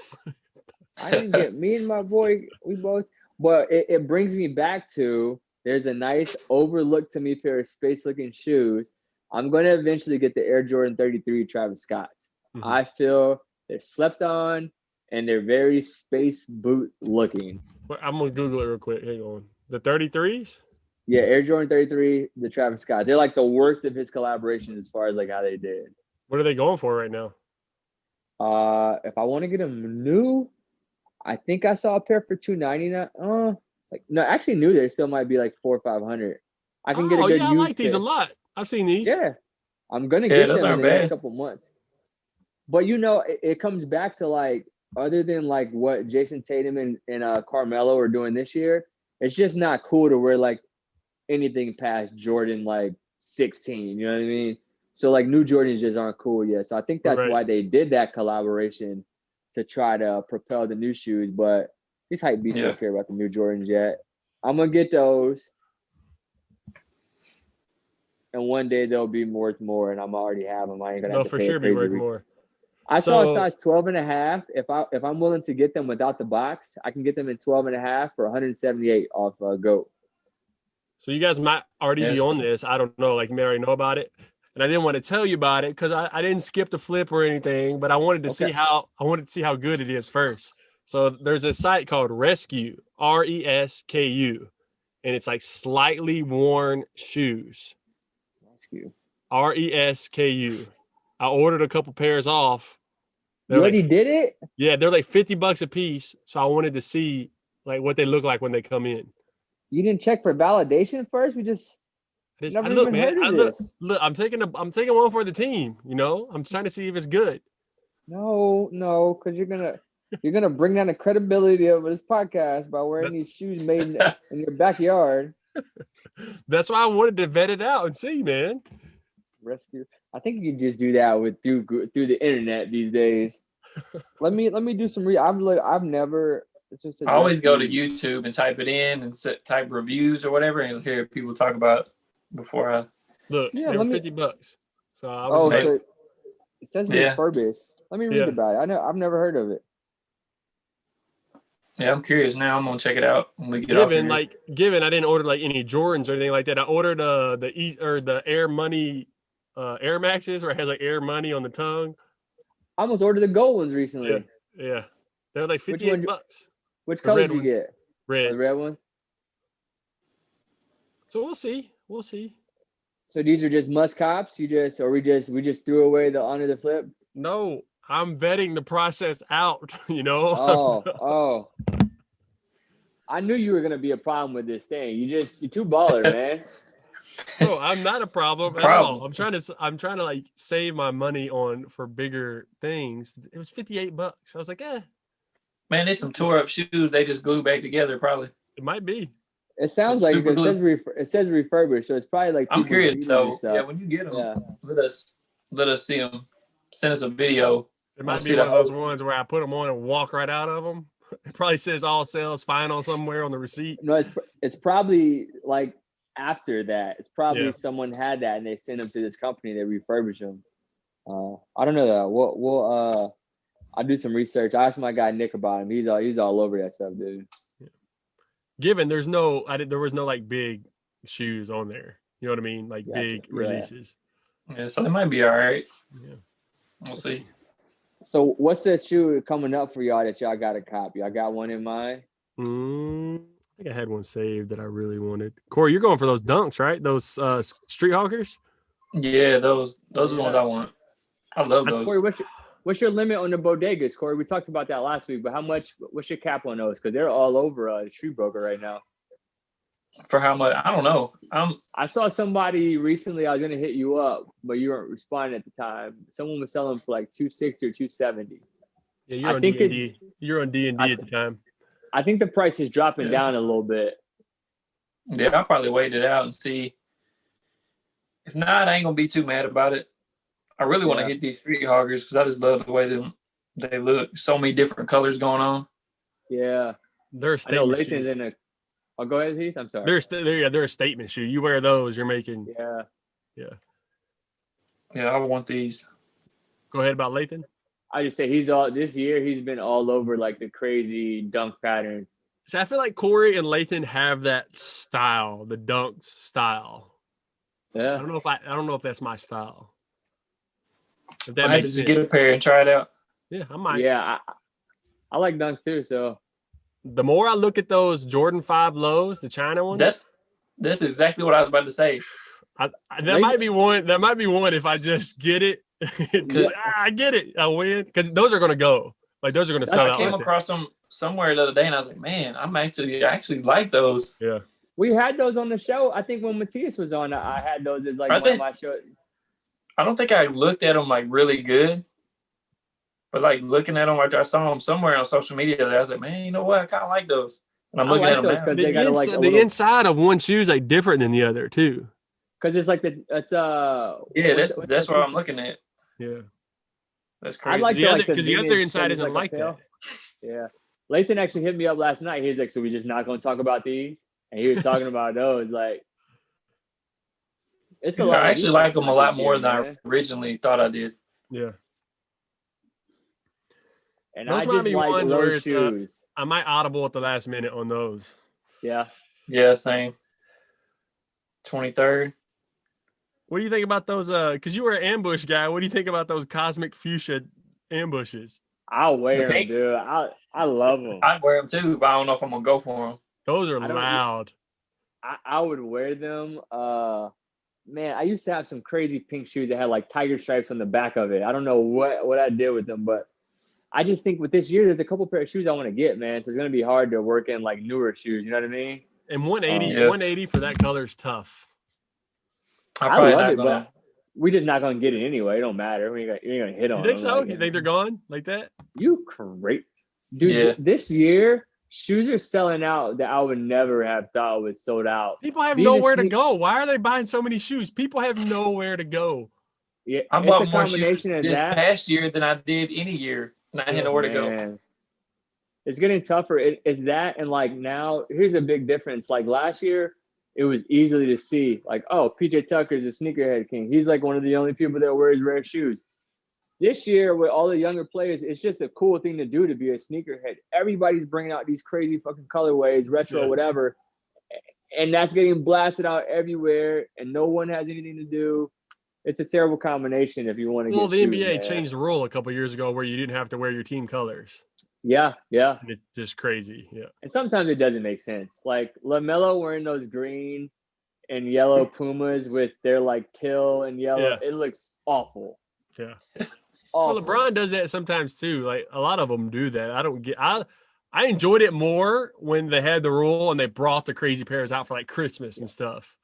I didn't get me and my boy, we both, but it brings me back to there's a nice overlooked to me pair of space looking shoes. I'm going to eventually get the Air Jordan 33 Travis Scotts. Mm-hmm. I feel they're slept on and they're very space boot looking. I'm going to Google it real quick. Hang on. The 33s? Yeah, Air Jordan 33, the Travis Scott. They're like the worst of his collaborations as far as like how they did. What are they going for right now? If I want to get them new, I think I saw a pair for $299. No, actually new. They still might be like $400 or $500. I can get a good I used like these pair. a lot. I've seen these. Yeah, I'm gonna get them in the next bad. couple months. But it comes back to like, other than like what Jason Tatum and Carmelo are doing this year, it's just not cool to wear like anything past Jordan like 16. You know what I mean? So like new Jordans just aren't cool yet. So I think that's why they did that collaboration to try to propel the new shoes. But these hype beasts don't care about the new Jordans yet. I'm gonna get those. And one day they'll be worth more, and I'm already have them. I ain't gonna have to for pay sure be worth more. I saw a size 12.5. If I'm willing to get them without the box, I can get them in 12.5 for 178 off GOAT. So you guys might already be on this. I don't know. Like you may already know about it, and I didn't want to tell you about it because I didn't skip the flip or anything. But I wanted to see how good it is first. So there's a site called Rescue, RESKU, and it's like slightly worn shoes. RESKU. I ordered a couple pairs off. You already did it? Yeah, they're like $50 a piece. So I wanted to see like what they look like when they come in. You didn't check for validation first? Look, I'm taking one for the team. You know, I'm trying to see if it's good. No, because you're gonna bring down the credibility of this podcast by wearing these shoes made in your backyard. That's why I wanted to vet it out and see, man. Rescue. I think you can just do that through the internet these days. Let me do some. I've never. I always go to YouTube and type it in and type reviews or whatever, and hear people talk about it before I look. Yeah, they were $50. So I was so it says it's Furbis. Let me read about it. I've never heard of it. Yeah, I'm curious now. I'm gonna check it out when we get off here. Given I didn't order like any Jordans or anything like that. I ordered the Air Money Air Maxes where it has like Air Money on the tongue. I almost ordered the gold ones recently. Yeah. They're like $58. Which color did you get? Red. The red ones? So we'll see. We'll see. So these are just must cops. We just threw away the under the flip. No, I'm vetting the process out. You know. Oh. I knew you were gonna be a problem with this thing. You're too baller, man. Bro, I'm not a problem at all. I'm trying to like save my money for bigger things. It was $58. I was like, Man, there's some tore up shoes they just glued back together, probably. It might be. It sounds like it says refurbished, so it's probably like. I'm curious though. Yeah, when you get them, let us see them. Send us a video. It might be one of those ones where I put them on and walk right out of them. It probably says all sales final somewhere on the receipt. No, it's probably like after that. It's probably someone had that and they sent them to this company. They refurbish them. I don't know though. We'll I'll do some research. I asked my guy Nick about him. He's all over that stuff, dude. Yeah. Given there was no like big shoes on there. You know what I mean? Like big releases. Yeah, so it might be all right. Yeah, we'll see. So what's the shoe coming up for y'all that y'all got to copy? I got one in mind. I think I had one saved that I really wanted. Corey, you're going for those dunks, right? Those street hawkers? Yeah, those are the ones I want. I love those. Corey, what's your limit on the bodegas, Corey? We talked about that last week, but what's your cap on those? Because they're all over the Street Broker right now. For how much? I don't know. I saw somebody recently. I was gonna hit you up, but you weren't responding at the time. Someone was selling for like $260 or $270. Yeah, you're on D&D. You're on D&D at the time. I think the price is dropping down a little bit. Yeah, I'll probably wait it out and see. If not, I ain't gonna be too mad about it. I really want to hit these street hoggers because I just love the way they look. So many different colors going on. Yeah, they're a statement. I know Lathan's in a. Oh, go ahead, Heath. I'm sorry. They're a statement shoe. You wear those, you're making. Yeah. I want these. Go ahead about Lathan. I just say this year he's been all over like the crazy dunk patterns. So I feel like Corey and Lathan have that style, the dunks style. Yeah. I don't know if that's my style. If that makes sense. Just get a pair and try it out. Yeah, I might. Yeah, I like dunks too. So the more I look at those Jordan 5 lows, the China ones. That's exactly what I was about to say. That might be one. That might be one if I just get it. I get it. I win because those are going to go. Like those are going to sell out. I came across them somewhere the other day, and I was like, "Man, I actually like those." Yeah, we had those on the show. I think when Matthias was on, I had those as like one of my shows. I don't think I looked at them like really good, but like looking at them, I saw them somewhere on social media. I was like, "Man, you know what? I kind of like those." And I'm looking at them now. The inside of one shoe is like different than the other too. Because it's like that's what I'm looking at. Yeah, that's crazy. I like because the other inside isn't like that. Yeah, Lathan actually hit me up last night. He's like, "So we just not going to talk about these?" And he was talking about those. Like, it's a lot. I actually like them a lot more than I originally thought I did. Yeah. And those I just like low shoes. I might audible at the last minute on those. Yeah. Yeah, same. 23rd. What do you think about those? Because you were an ambush guy. What do you think about those cosmic fuchsia ambushes? I'll wear them, dude. I love them. I'd wear them too, but I don't know if I'm gonna go for them. Those are loud. I would wear them. Man, I used to have some crazy pink shoes that had like tiger stripes on the back of it. I don't know what I did with them, but I just think with this year, there's a couple pair of shoes I want to get, man. So it's gonna be hard to work in like newer shoes. You know what I mean? And 180 for that color is tough. I love it, but we just not gonna get it anyway. It don't matter. You ain't gonna hit on. You think so? You think they're gone like that? You great, dude. Yeah. This year, shoes are selling out that I would never have thought was sold out. People have nowhere to go. Why are they buying so many shoes? People have nowhere to go. Yeah, I bought more shoes this past year than I did any year, and I had nowhere to go. It's getting tougher. It's that, and like now, here's a big difference. Like last year, it was easily to see, like, oh, PJ Tucker's a sneakerhead king. He's like one of the only people that wears rare shoes. This year, with all the younger players, it's just a cool thing to do to be a sneakerhead. Everybody's bringing out these crazy fucking colorways, retro, whatever, and that's getting blasted out everywhere, and no one has anything to do. It's a terrible combination if you want to get the NBA changed the rule a couple of years ago where you didn't have to wear your team colors. Yeah. It's just crazy. Yeah. And sometimes it doesn't make sense. Like LaMelo wearing those green, and yellow Pumas with their like teal and yellow. Yeah. It looks awful. Yeah. Awful. Well, LeBron does that sometimes too. Like a lot of them do that. I don't get. I enjoyed it more when they had the rule and they brought the crazy pairs out for like Christmas and stuff.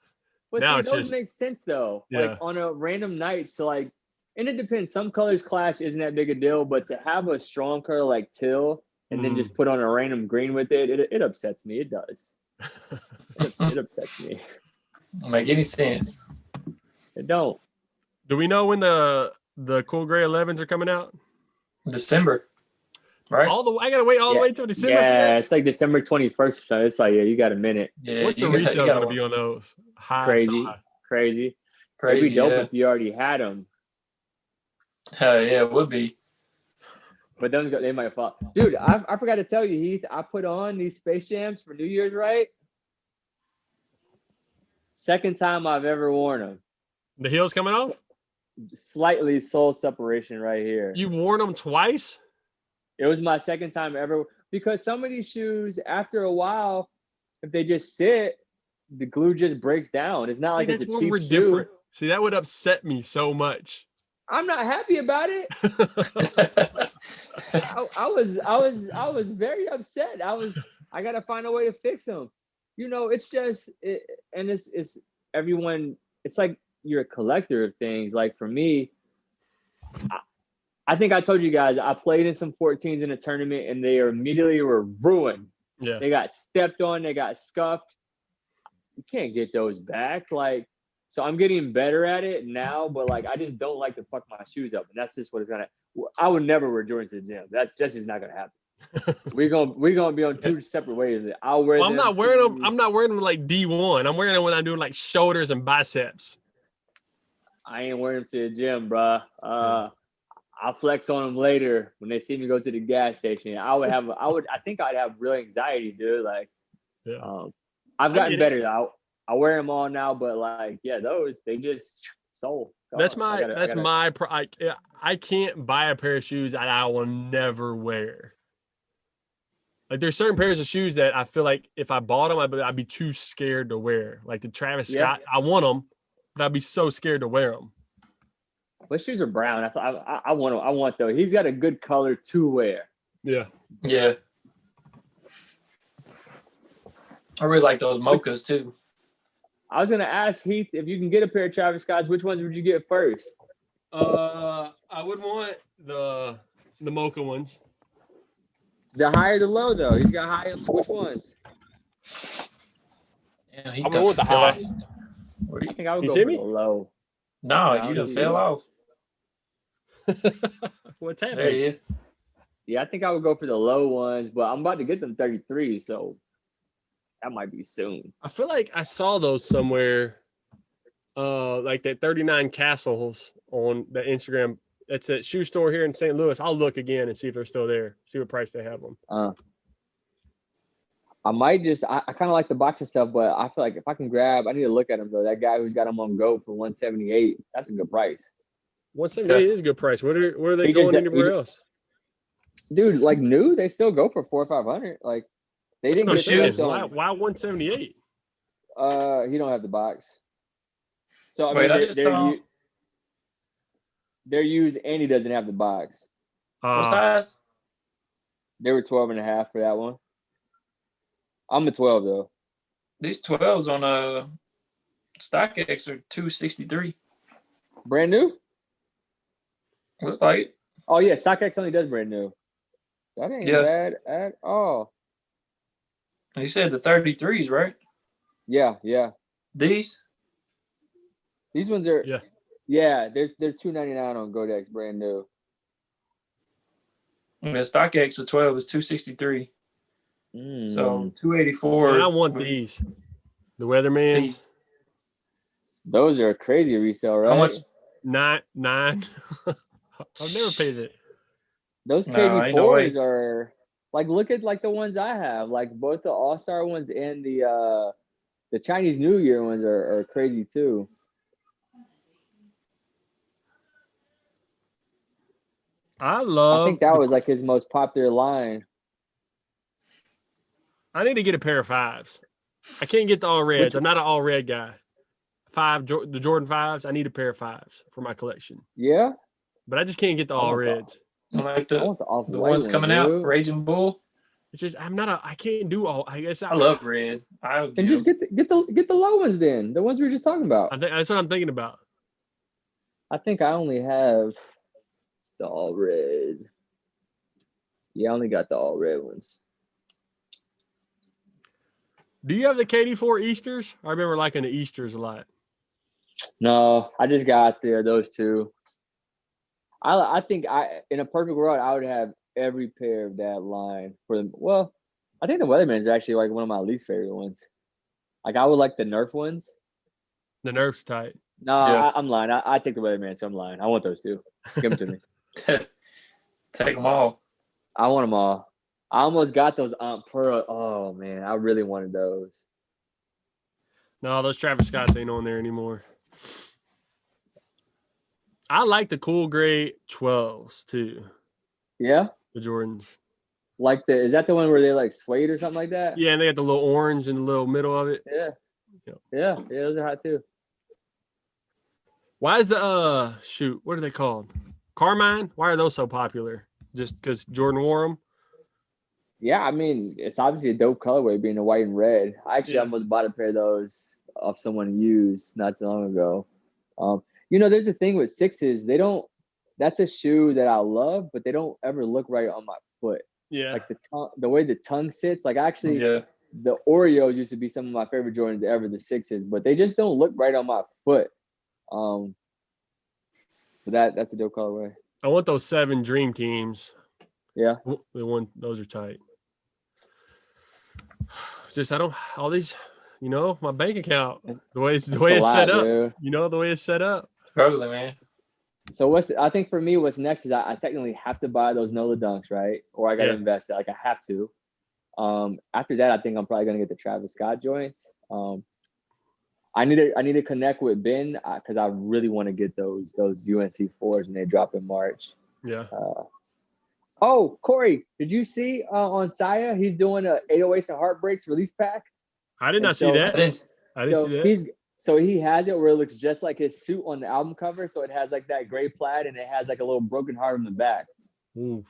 But Now see, it's those just make sense though. Yeah. Like on a random night, so like, and it depends. Some colors clash isn't that big a deal, but to have a strong color like teal and then just put on a random green with it upsets me. It does. It upsets me. Don't make any sense. It don't. Do we know when the cool gray 11s are coming out? December, right? I gotta wait all the way till December. Yeah, for that? it's like December 21st. So it's like, yeah, you got a minute. Yeah, What's the resale gonna be on those? Crazy. Crazy. It'd be dope if you already had them. Yeah, it would be. But they might fall. Dude, I forgot to tell you, Heath. I put on these Space Jams for New Year's, right? Second time I've ever worn them. The heels coming off? Slightly sole separation right here. You've worn them twice? It was my second time ever, because some of these shoes, after a while, if they just sit, the glue just breaks down. It's not like it's a cheap shoe. Different. See, that would upset me so much. I'm not happy about it. I was very upset. I gotta find a way to fix them. You know, it's just and it's everyone. It's like you're a collector of things. Like for me, I think I told you guys I played in some 14s in a tournament and they immediately were ruined. Yeah, they got stepped on. They got scuffed. You can't get those back. Like. So I'm getting better at it now, but like I just don't like to fuck my shoes up, and that's just what it's gonna. I would never wear Jordans to the gym. That's just not gonna happen. we're gonna be on two separate ways. I'll wear. Well, I'm not wearing them. I'm not wearing them like D1. I'm wearing them when I'm doing like shoulders and biceps. I ain't wearing them to the gym, bro. I'll flex on them later when they see me go to the gas station. I think I'd have real anxiety, dude. Like, I've gotten better though. I wear them all now, but like, yeah, those they just sold. I can't buy a pair of shoes that I will never wear. Like there's certain pairs of shoes that I feel like if I bought them, I'd be too scared to wear. Like the Travis Scott, I want them, but I'd be so scared to wear them. What shoes are brown? I want them. I want those. He's got a good color to wear. Yeah. Yeah. I really like those mochas too. I was gonna ask Heath if you can get a pair of Travis Scotts. Which ones would you get first? I would want the mocha ones. The high or the low though? He's got high. Which ones? Yeah, I'm going with the high. What do you think I would go for the low? No, you done fell off. What's happening? There he is. Yeah, I think I would go for the low ones, but I'm about to get them 33, so that might be soon. I feel like I saw those somewhere, like that 39 Castles on the Instagram. It's a shoe store here in St. Louis. I'll look again and see if they're still there. See what price they have them. I might I kind of like the boxing stuff, but I feel like if I can grab, I need to look at them though. That guy who's got them on GOAT for 178, that's a good price. 178 is a good price. Where are they going anywhere else? Dude, like new, they still go for 400 or 500. Like they didn't get shoes. Why 178? He don't have the box. So I mean, they're used, and he doesn't have the box. What size? They were 12.5 for that one. I'm a 12 though. These 12s on StockX are 263. Brand new? Looks like it. Oh yeah, StockX only does brand new. That ain't bad at all. You said the 33s, right? Yeah. These ones are they're $299 on Godex, brand new. And the StockX of 12 is 263. So 284. Man, I want these. The Weatherman. Those are a crazy resale, right? How much? Nine. I've never paid it. Those KD4s are like, look at like the ones I have, like both the All-Star ones and the Chinese New Year ones are crazy too. I think that was like his most popular line. I need to get a pair of 5s. I can't get the all reds. I'm not an all red guy. the Jordan 5s. I need a pair of 5s for my collection. Yeah. But I just can't get the all reds. I like I want the the off-white ones coming out, Raging Bull. It's just I can't do all. I guess I love red. And just get the low ones then. The ones we were just talking about. I think that's what I'm thinking about. I think I only have the all red. Yeah, I only got the all red ones. Do you have the KD4 Easters? I remember liking the Easters a lot. No, I just got those two. I think in a perfect world I would have every pair of that line for them. Well, I think the Weatherman is actually like one of my least favorite ones. Like I would like the Nerf ones. The Nerf's tight. No, Yeah. I'm lying. I take the Weatherman, so I'm lying. I want those two. Give them to me. Take them all. I want them all. I almost got those Aunt Pearl. Oh man, I really wanted those. No, those Travis Scotts ain't on there anymore. I like the cool gray 12s too. Yeah, The Jordans. like is that the one where they like suede or something like that? Yeah, and they got the little orange in the little middle of it. Yeah. Yep. Yeah, those are hot too. Why is the what are they called? Carmine? Why are those so popular? Just because Jordan wore them? Yeah, I mean, it's obviously a dope colorway being the white and red. I actually Yeah. almost bought a pair of those off someone used not too long ago. There's a thing with sixes. That's a shoe that I love, but they don't ever look right on my foot. Yeah. Like the way the tongue sits, like actually the Oreos used to be some of my favorite Jordans ever, the sixes, but they just don't look right on my foot. But that's a dope colorway. I want those 7 Dream Teams. Yeah. Those are tight. It's just all these, my bank account, the way it's set up. Dude. The way it's set up. Struggling, man. So I think for me, what's next is I technically have to buy those Nola Dunks, right? Or I got to invest it. Like I have to. After that, I think I'm probably gonna get the Travis Scott joints. I need to connect with Ben because I really want to get those UNC 4s when they drop in March. Yeah. Oh, Corey, did you see on Saya he's doing a 808s and Heartbreaks release pack? I did not see that. I didn't see that. So he has it where it looks just like his suit on the album cover. So it has like that gray plaid and it has like a little broken heart on the back. Ooh.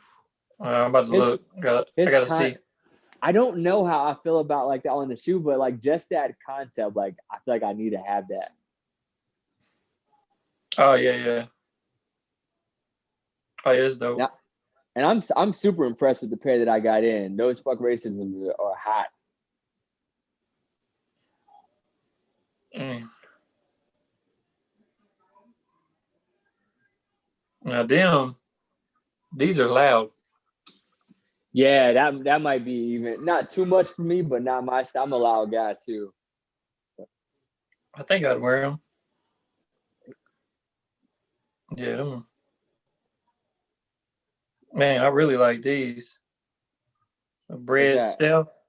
I'm about to look. I gotta see. I don't know how I feel about like that on the shoe, but like just that concept, like I feel like I need to have that. Oh yeah. Oh yeah, it's dope. Now, and I'm super impressed with the pair that I got in. Those fuck racism are hot. Now, damn, these are loud. Yeah, that might be even not too much for me, but not my style. I'm a loud guy too. I think I'd wear them. Yeah, them. Man, I really like these. A bread stealth.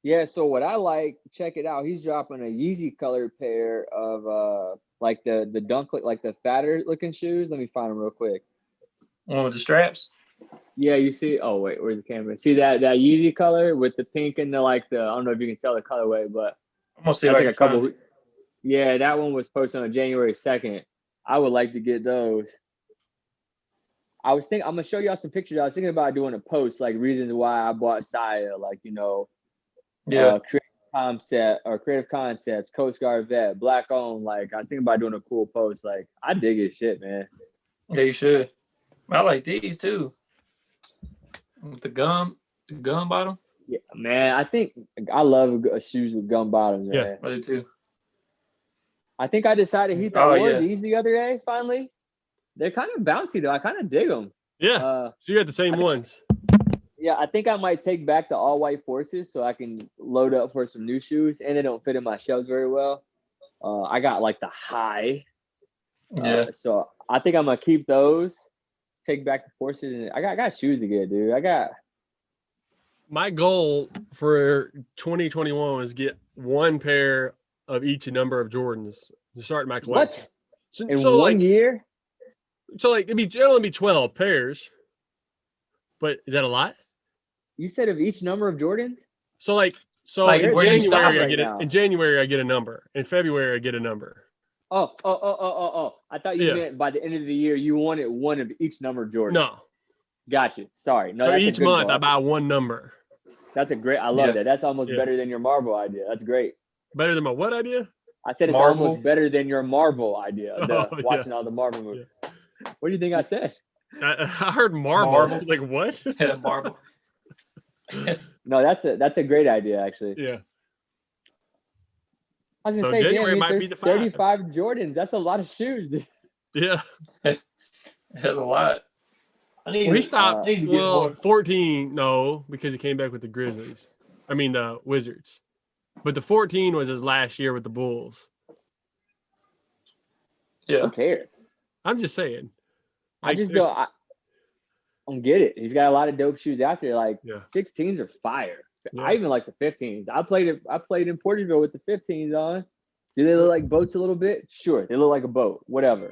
Yeah, so what I like, check it out. He's dropping a Yeezy colored pair of like the dunk, like the fatter looking shoes. Let me find them real quick. One with the straps. Yeah, you see. Oh wait, where's the camera? See that Yeezy color with the pink and the I don't know if you can tell the colorway, but I'm gonna see like a couple. Yeah, that one was posted on January 2nd. I would like to get those. I'm gonna show y'all some pictures. I was thinking about doing a post like reasons why I bought Saya, creative concepts, Coast Guard vet, black owned. Like I was thinking about doing a cool post. Like I dig his shit, man. Yeah, you should. I like these too. With the gum bottom. Yeah, man. I think I love shoes with gum bottoms, man. Yeah, I do too. I think I decided I wore these the other day. Finally, they're kind of bouncy though. I kind of dig them. Yeah, so you got the same ones. Yeah, I think I might take back the all white Forces so I can load up for some new shoes, and they don't fit in my shelves very well. I got like the high. So I think I'm gonna keep those. Take back the Forces, and I got shoes to get, dude. My goal for 2021 was get one pair of each number of Jordans to start my collection. What? In one year? So it'll only be 12 pairs. But is that a lot? You said of each number of Jordans? So So Like, in where do you January, stop I right get it. now? In January, I get a number. In February, I get a number. Oh. I thought you Yeah. meant by the end of the year you wanted one of each number, Jordan. No. Gotcha. Sorry. No, So that's a each good month, goal. I buy one number. That's a great. I love Yeah. that. That's almost Yeah. better than your marble idea. That's great. Better than my what idea? I said it's Marvel? almost better than your Marvel idea. Oh, yeah. Watching all the Marvel movies. What do you think I said? I heard Marvel. Marvel. Like what? Marvel. No, that's a great idea actually. Yeah. I was gonna So say, January damn, might be there's the 35 Jordans. That's a lot of shoes. Dude. Yeah. That's a lot. I need Well, he to- stopped. I need to get Well, more. 14, no, because he came back with the Grizzlies. I mean, the Wizards. But the 14 was his last year with the Bulls. Yeah. Who cares? I'm just saying. I Like, just there's- don't. I don't get it. He's got a lot of dope shoes out there. Like Yeah. 16s are fire. Yeah. I even like the 15s. I played in Porterville with the 15s on. Do they look like boats a little bit? Sure, they look like a boat. Whatever.